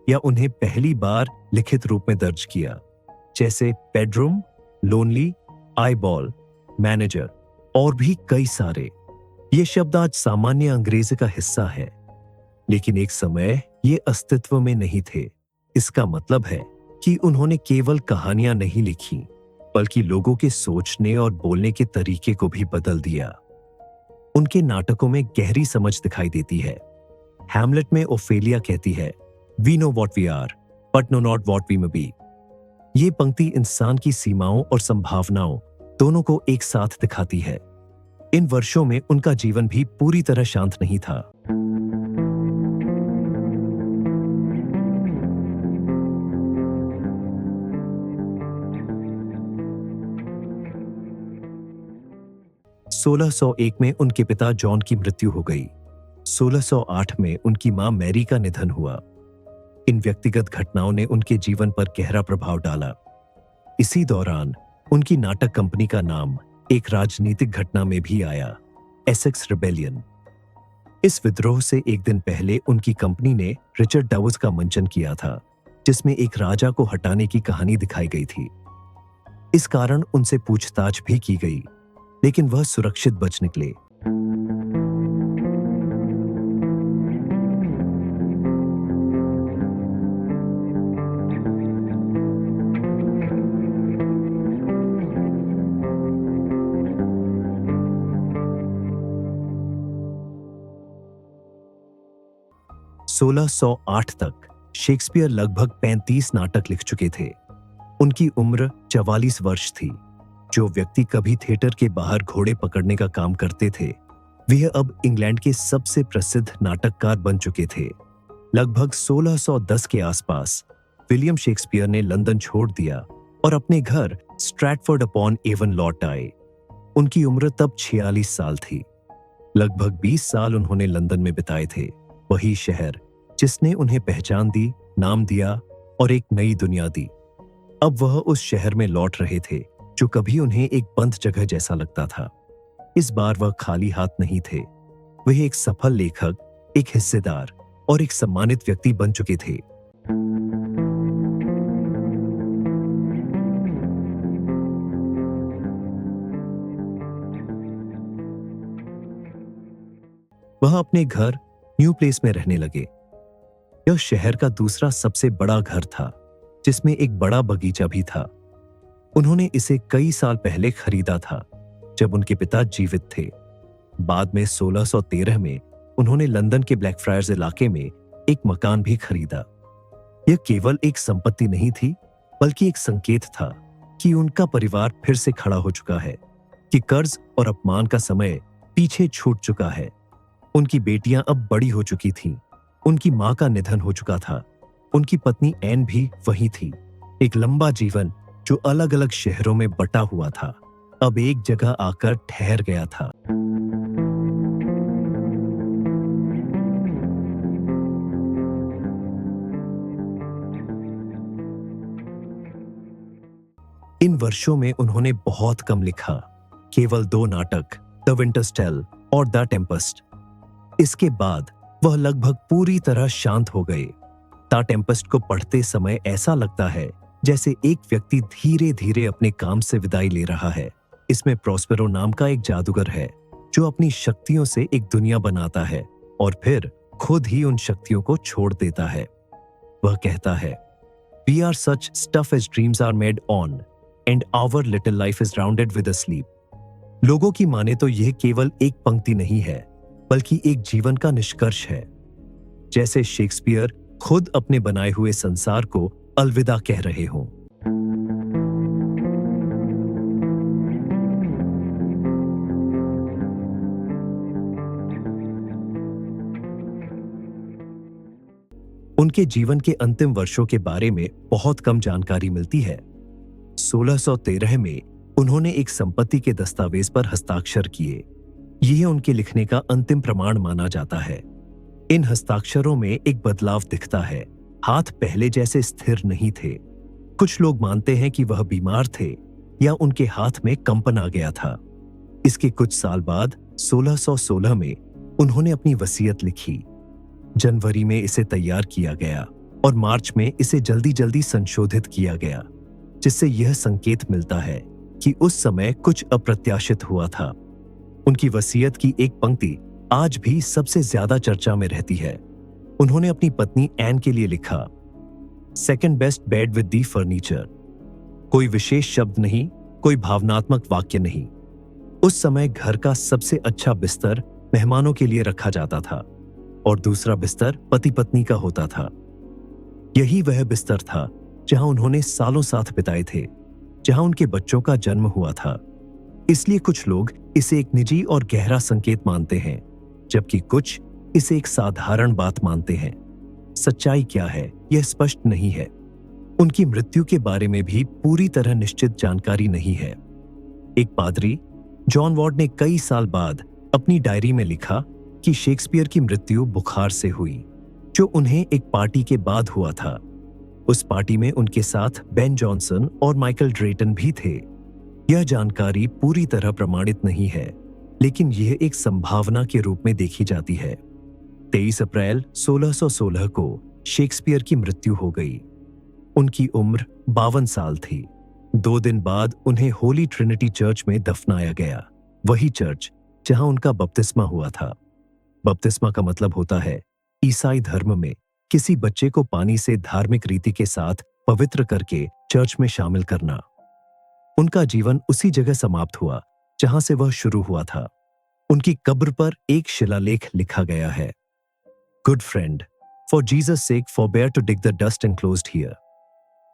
या उन्हें पहली बार लिखित रूप में दर्ज किया, जैसे बेडरूम, लोनली, आईबॉल, मैनेजर और भी कई सारे। ये शब्द आज सामान्य अंग्रेजी का हिस्सा है, लेकिन एक समय ये अस्तित्व में नहीं थे। इसका मतलब है कि उन्होंने केवल कहानियां नहीं लिखी, बल्कि लोगों के सोचने और बोलने के तरीके को भी बदल दिया। उनके नाटकों में गहरी समझ दिखाई देती है। हैमलेट में ओफेलिया कहती है, we know what we are but know not what we may be. ये पंक्ति इंसान की सीमाओं और संभावनाओं दोनों को एक साथ दिखाती है। इन वर्षों में उनका जीवन भी पूरी तरह शांत नहीं था। (1601) में उनके पिता जॉन की मृत्यु हो गई। 1608 में उनकी मां मैरी का निधन हुआ। इन व्यक्तिगत घटनाओं ने उनके जीवन पर गहरा प्रभाव डाला। इसी दौरान उनकी नाटक कंपनी का नाम एक राजनीतिक घटना में भी आया, एसेक्स रिबेलियन। इस विद्रोह से एक दिन पहले उनकी कंपनी ने रिचर्ड डाउस का मंचन किया था, जिसमें एक राजा को हटाने की कहानी दिखाई गई थी। इस कारण उनसे पूछताछ भी की गई, लेकिन वह सुरक्षित बच निकले। सोलह 1608 तक शेक्सपियर लगभग 35 नाटक लिख चुके थे। उनकी उम्र 44 वर्ष थी। जो व्यक्ति कभी थिएटर के बाहर घोड़े पकड़ने का काम करते थे, वे अब इंग्लैंड के सबसे प्रसिद्ध नाटककार बन चुके थे। लगभग 1610 के आसपास विलियम शेक्सपियर ने लंदन छोड़ दिया और अपने घर स्ट्रैटफोर्ड अपॉन एवन लौट आए। उनकी उम्र तब 46 साल थी। लगभग 20 साल उन्होंने लंदन में बिताए थे, वही शहर जिसने उन्हें पहचान दी, नाम दिया और एक नई दुनिया दी। अब वह उस शहर में लौट रहे थे जो कभी उन्हें एक बंद जगह जैसा लगता था। इस बार वह खाली हाथ नहीं थे। वह एक सफल लेखक, एक हिस्सेदार और एक सम्मानित व्यक्ति बन चुके थे। वह अपने घर न्यू प्लेस में रहने लगे। यह शहर का दूसरा सबसे बड़ा घर था, जिसमें एक बड़ा बगीचा भी था। उन्होंने इसे कई साल पहले खरीदा था, जब उनके पिता जीवित थे। बाद में 1613 में उन्होंने लंदन के ब्लैकफ्रायर्स इलाके में एक मकान भी खरीदा। यह केवल एक संपत्ति नहीं थी, बल्कि एक संकेत था कि उनका परिवार फिर से खड़ा हो चुका है, कि कर्ज और अपमान का समय पीछे छूट चुका है। उनकी बेटियां अब बड़ी हो चुकी थीं। उनकी मां का निधन हो चुका था। उनकी पत्नी एन भी वही थी। एक लंबा जीवन जो अलग अलग शहरों में बटा हुआ था, अब एक जगह आकर ठहर गया था। इन वर्षों में उन्होंने बहुत कम लिखा, केवल 2 नाटक, द विंटर्स टेल और द टेम्पेस्ट। इसके बाद वह लगभग पूरी तरह शांत हो गए। द टेम्पेस्ट को पढ़ते समय ऐसा लगता है जैसे एक व्यक्ति धीरे धीरे अपने काम से विदाई ले रहा है। इसमें प्रोस्पेरो नाम का एक जादूगर है जो अपनी शक्तियों से एक दुनिया बनाता है और फिर खुद ही उन शक्तियों को छोड़ देता है। वह कहता है, "We are such stuff as dreams are made on, and our little life is rounded with a sleep." लोगों की माने तो यह केवल एक पंक्ति नहीं है, बल्कि एक जीवन का निष्कर्ष है। जैसे शेक्सपियर खुद अपने बनाए हुए संसार को अलविदा कह रहे हों। उनके जीवन के अंतिम वर्षों के बारे में बहुत कम जानकारी मिलती है। 1613 में उन्होंने एक संपत्ति के दस्तावेज पर हस्ताक्षर किए। यह उनके लिखने का अंतिम प्रमाण माना जाता है। इन हस्ताक्षरों में एक बदलाव दिखता है। हाथ पहले जैसे स्थिर नहीं थे। कुछ लोग मानते हैं कि वह बीमार थे या उनके हाथ में कंपन आ गया था। इसके कुछ साल बाद 1616 में उन्होंने अपनी वसीयत लिखी। जनवरी में इसे तैयार किया गया और मार्च में इसे जल्दी जल्दी संशोधित किया गया, जिससे यह संकेत मिलता है कि उस समय कुछ अप्रत्याशित हुआ था। उनकी वसीयत की एक पंक्ति आज भी सबसे ज्यादा चर्चा में रहती है। उन्होंने अपनी पत्नी एन के लिए लिखा, "second best bed with the furniture." कोई विशेष शब्द नहीं, कोई भावनात्मक वाक्य नहीं। उस समय घर का सबसे अच्छा बिस्तर मेहमानों के लिए रखा जाता था और दूसरा बिस्तर पति पत्नी का होता था। यही वह बिस्तर था जहां उन्होंने सालों साथ बिताए थे, जहां उनके बच्चों का जन्म हुआ था। इसलिए कुछ लोग इसे एक निजी और गहरा संकेत मानते हैं, जबकि कुछ इसे एक साधारण बात मानते हैं। सच्चाई क्या है, यह स्पष्ट नहीं है। उनकी मृत्यु के बारे में भी पूरी तरह निश्चित जानकारी नहीं है। एक पादरी, जॉन वॉर्ड, ने कई साल बाद अपनी डायरी में लिखा कि शेक्सपियर की मृत्यु बुखार से हुई, जो उन्हें एक पार्टी के बाद हुआ था। उस पार्टी में उनके साथ बेन जॉनसन और माइकल ड्रेटन भी थे। यह जानकारी पूरी तरह प्रमाणित नहीं है, लेकिन यह एक संभावना के रूप में देखी जाती है। 23 अप्रैल 1616 को शेक्सपियर की मृत्यु हो गई। उनकी उम्र 52 साल थी। 2 दिन बाद उन्हें होली ट्रिनिटी चर्च में दफनाया गया, वही चर्च जहां उनका बपतिस्मा हुआ था। बपतिस्मा का मतलब होता है ईसाई धर्म में किसी बच्चे को पानी से धार्मिक रीति के साथ पवित्र करके चर्च में शामिल करना। उनका जीवन उसी जगह समाप्त हुआ जहां से वह शुरू हुआ था। उनकी कब्र पर एक शिलालेख लिखा गया है, good friend, for Jesus sake forbear to dig the dust enclosed here.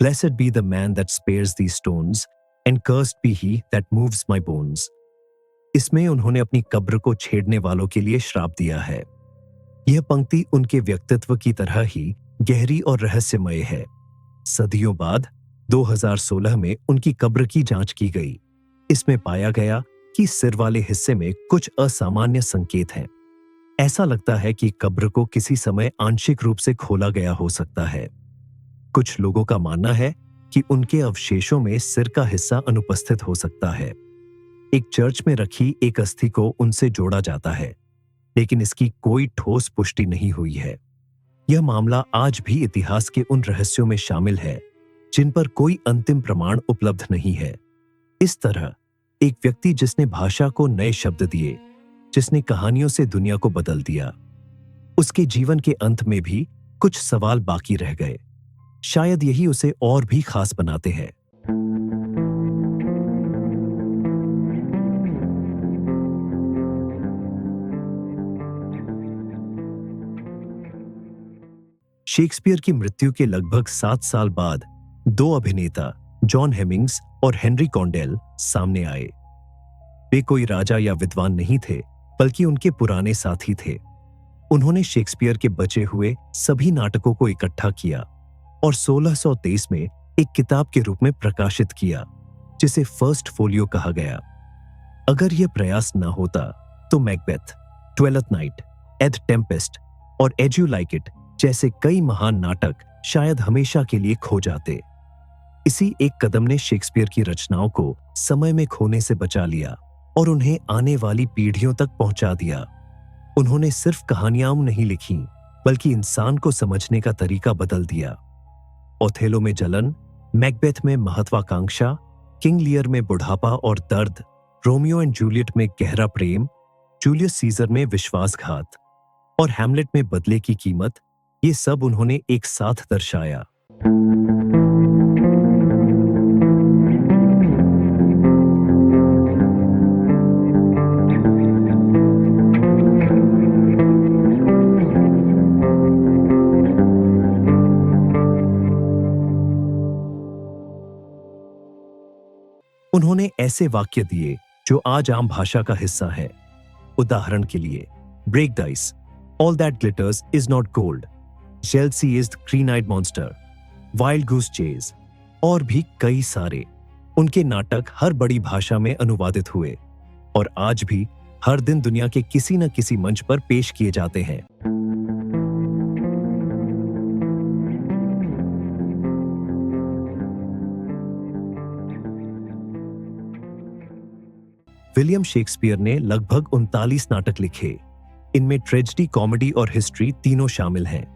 Blessed be the man that spares these stones, and cursed be he that moves my bones. इसमें उन्होंने अपनी कब्र को छेड़ने वालों के लिए श्राप दिया है। यह पंक्ति उनके व्यक्तित्व की तरह ही गहरी और रहस्यमय है। सदियों बाद 2016 में उनकी कब्र की जांच की गई। इसमें पाया गया कि सिर वाले हिस्से में कुछ असामान्य संकेत हैं। ऐसा लगता है कि कब्र को किसी समय आंशिक रूप से खोला गया हो सकता है। कुछ लोगों का मानना है कि उनके अवशेषों में सिर का हिस्सा अनुपस्थित हो सकता है। एक चर्च में रखी एक अस्थि को उनसे जोड़ा जाता है, लेकिन इसकी कोई ठोस पुष्टि नहीं हुई है। यह मामला आज भी इतिहास के उन रहस्यों में शामिल है जिन पर कोई अंतिम प्रमाण उपलब्ध नहीं है। इस तरह एक व्यक्ति जिसने भाषा को नए शब्द दिए, जिसने कहानियों से दुनिया को बदल दिया, उसके जीवन के अंत में भी कुछ सवाल बाकी रह गए। शायद यही उसे और भी खास बनाते हैं। शेक्सपियर की मृत्यु के लगभग 7 साल बाद 2 अभिनेता जॉन हेमिंग्स और हेनरी कॉन्डेल सामने आए। वे कोई राजा या विद्वान नहीं थे, बल्कि उनके पुराने साथी थे। उन्होंने शेक्सपियर के बचे हुए सभी नाटकों को इकट्ठा किया और 1623 में एक किताब के रूप में प्रकाशित किया, जिसे फर्स्ट फोलियो कहा गया। अगर यह प्रयास न होता तो मैकबेथ, ट्वेल्थ नाइट, एद टेम्पेस्ट और एज यू लाइक इट जैसे कई महान नाटक शायद हमेशा के लिए खो जाते। इसी एक कदम ने शेक्सपियर की रचनाओं को समय में खोने से बचा लिया और उन्हें आने वाली पीढ़ियों तक पहुंचा दिया। उन्होंने सिर्फ कहानियां नहीं लिखी, बल्कि इंसान को समझने का तरीका बदल दिया। ओथेलो में जलन, मैकबेथ में महत्वाकांक्षा, किंग लियर में बुढ़ापा और दर्द, रोमियो एंड जूलियट में गहरा प्रेम, जूलियस सीजर में विश्वासघात और हैमलेट में बदले की कीमत, ये सब उन्होंने एक साथ दर्शाया। उन्होंने ऐसे वाक्य दिए जो आज आम भाषा का हिस्सा है। उदाहरण के लिए, break dice, all that glitters is not gold, jealousy is the green eyed monster, wild goose chase और भी कई सारे। उनके नाटक हर बड़ी भाषा में अनुवादित हुए और आज भी हर दिन दुनिया के किसी न किसी मंच पर पेश किए जाते हैं। विलियम शेक्सपियर ने लगभग 39 नाटक लिखे। इनमें ट्रेजेडी, कॉमेडी और हिस्ट्री तीनों शामिल हैं।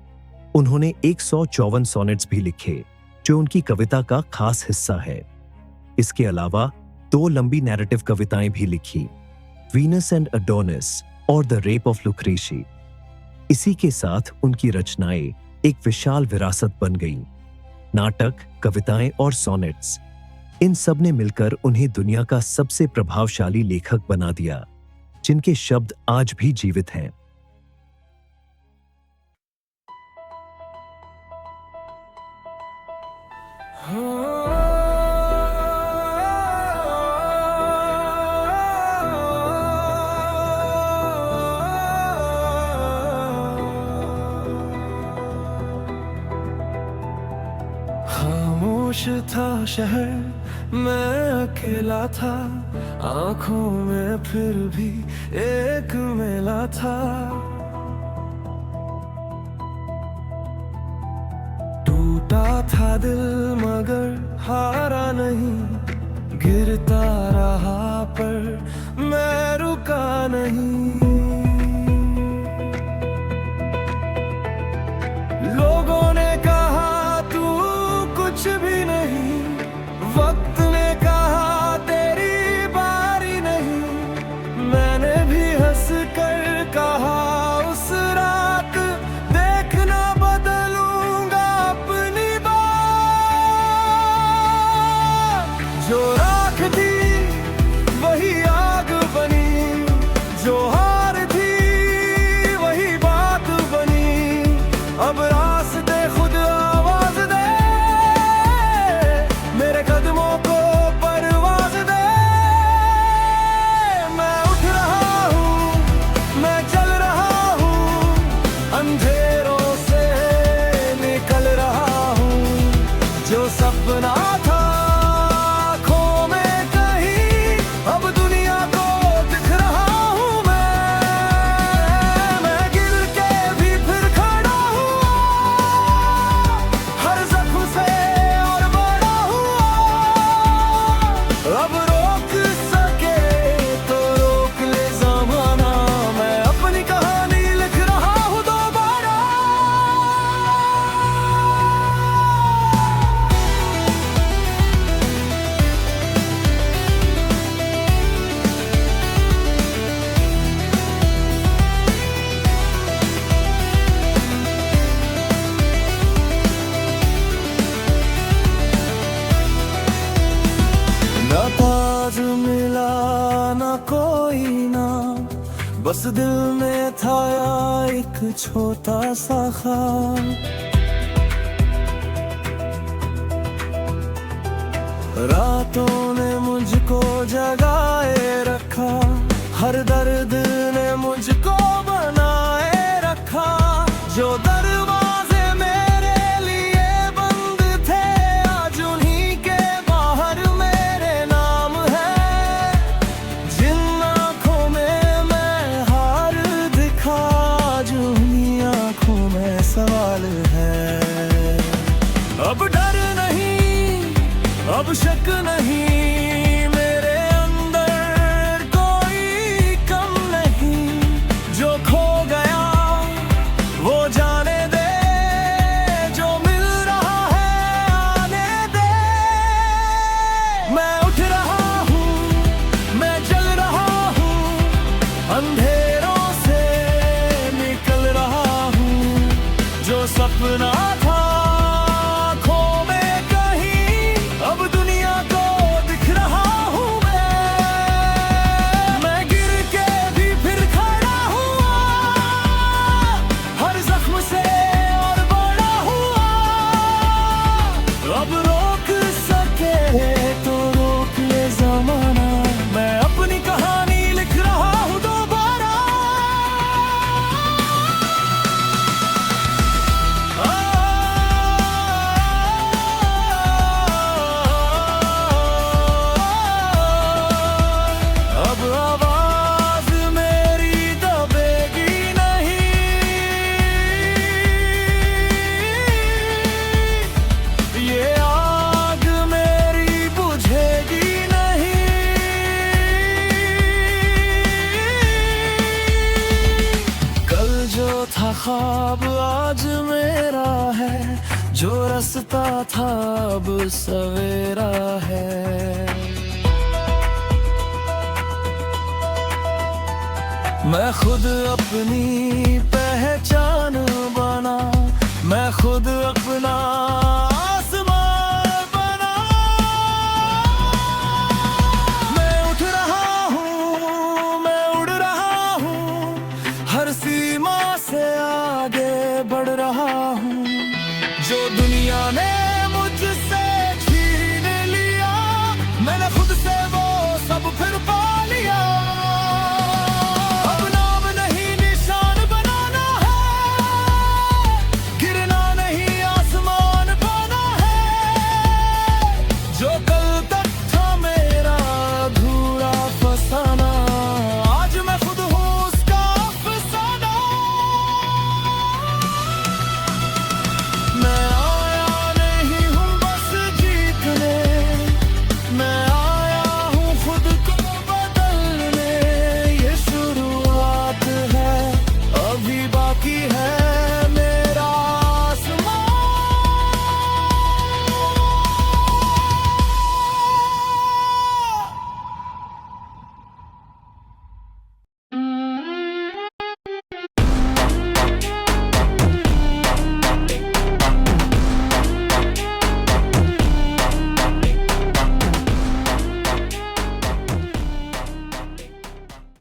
उन्होंने 154 सोनेट्स भी लिखे, जो उनकी कविता का खास हिस्सा है। इसके अलावा 2 लंबी नैरेटिव कविताएं भी लिखी, वीनस एंड अडोनिस और द रेप ऑफ लुक्रेशी। इसी के साथ उनकी रचनाएं एक विशाल विरासत बन गईं। नाटक, कविताएं और सोनेट्स, इन सब ने मिलकर उन्हें दुनिया का सबसे प्रभावशाली लेखक बना दिया, जिनके शब्द आज भी जीवित हैं। खामोश था शहर, मैं अकेला था, आंखों में फिर भी एक मेला था। टूटा था दिल मगर हारा नहीं, गिरता रहा पर मैं रुका नहीं। सपना था खो में कहीं, अब दुनिया को दिख रहा हूँ मैं गिर के भी फिर खड़ा हुआ, हर जख्म से और बड़ा हुआ। अब रोक सके तो रोक ले ज़माना, मैं अपनी कहानी लिख रहा हूँ दोबारा। न ताज मिला न कोई नाम, बस दिल में था एक छोटा सा ख्वाब। रातों ने मुझको जगाए रखा, हर दर्द ने मुझको बनाए रखा। जो दरवाजे मेरे लिए बंद थे, आज उन्हीं के बाहर मेरे नाम है। जिन आँखों में मैं हार दिखा, आज उन्हीं आँखों में सवाल है। अब डर नहीं, अब शक नहीं, मेरे अंदर कोई कम नहीं। जो खो गया वो जाने दे, जो मिल रहा है आने दे। मैं उठ रहा हूँ, मैं जल रहा हूँ, अंधेरों से निकल रहा हूँ। जो सपना था खो में कहीं, अब दुनिया को दिख रहा हूँ मैं गिर के भी फिर खड़ा हुआ, हर जख्म से और बड़ा हुआ। अब रोक सके तो रोक ले ज़माना, मैं अपनी कहानी लिख रहा हूँ दोबारा। अब आवाज मेरी दबेगी नहीं, ये आग मेरी बुझेगी नहीं। कल जो था ख्वाब आज मेरा है, जो रास्ता था अब सवेरा है। मैं खुद अपनी पहचान बना, मैं खुद अपना आसमान बना। मैं उठ रहा हूँ, मैं उड़ रहा हूँ, हर सीमा से आगे बढ़ रहा हूँ। जो दुनिया ने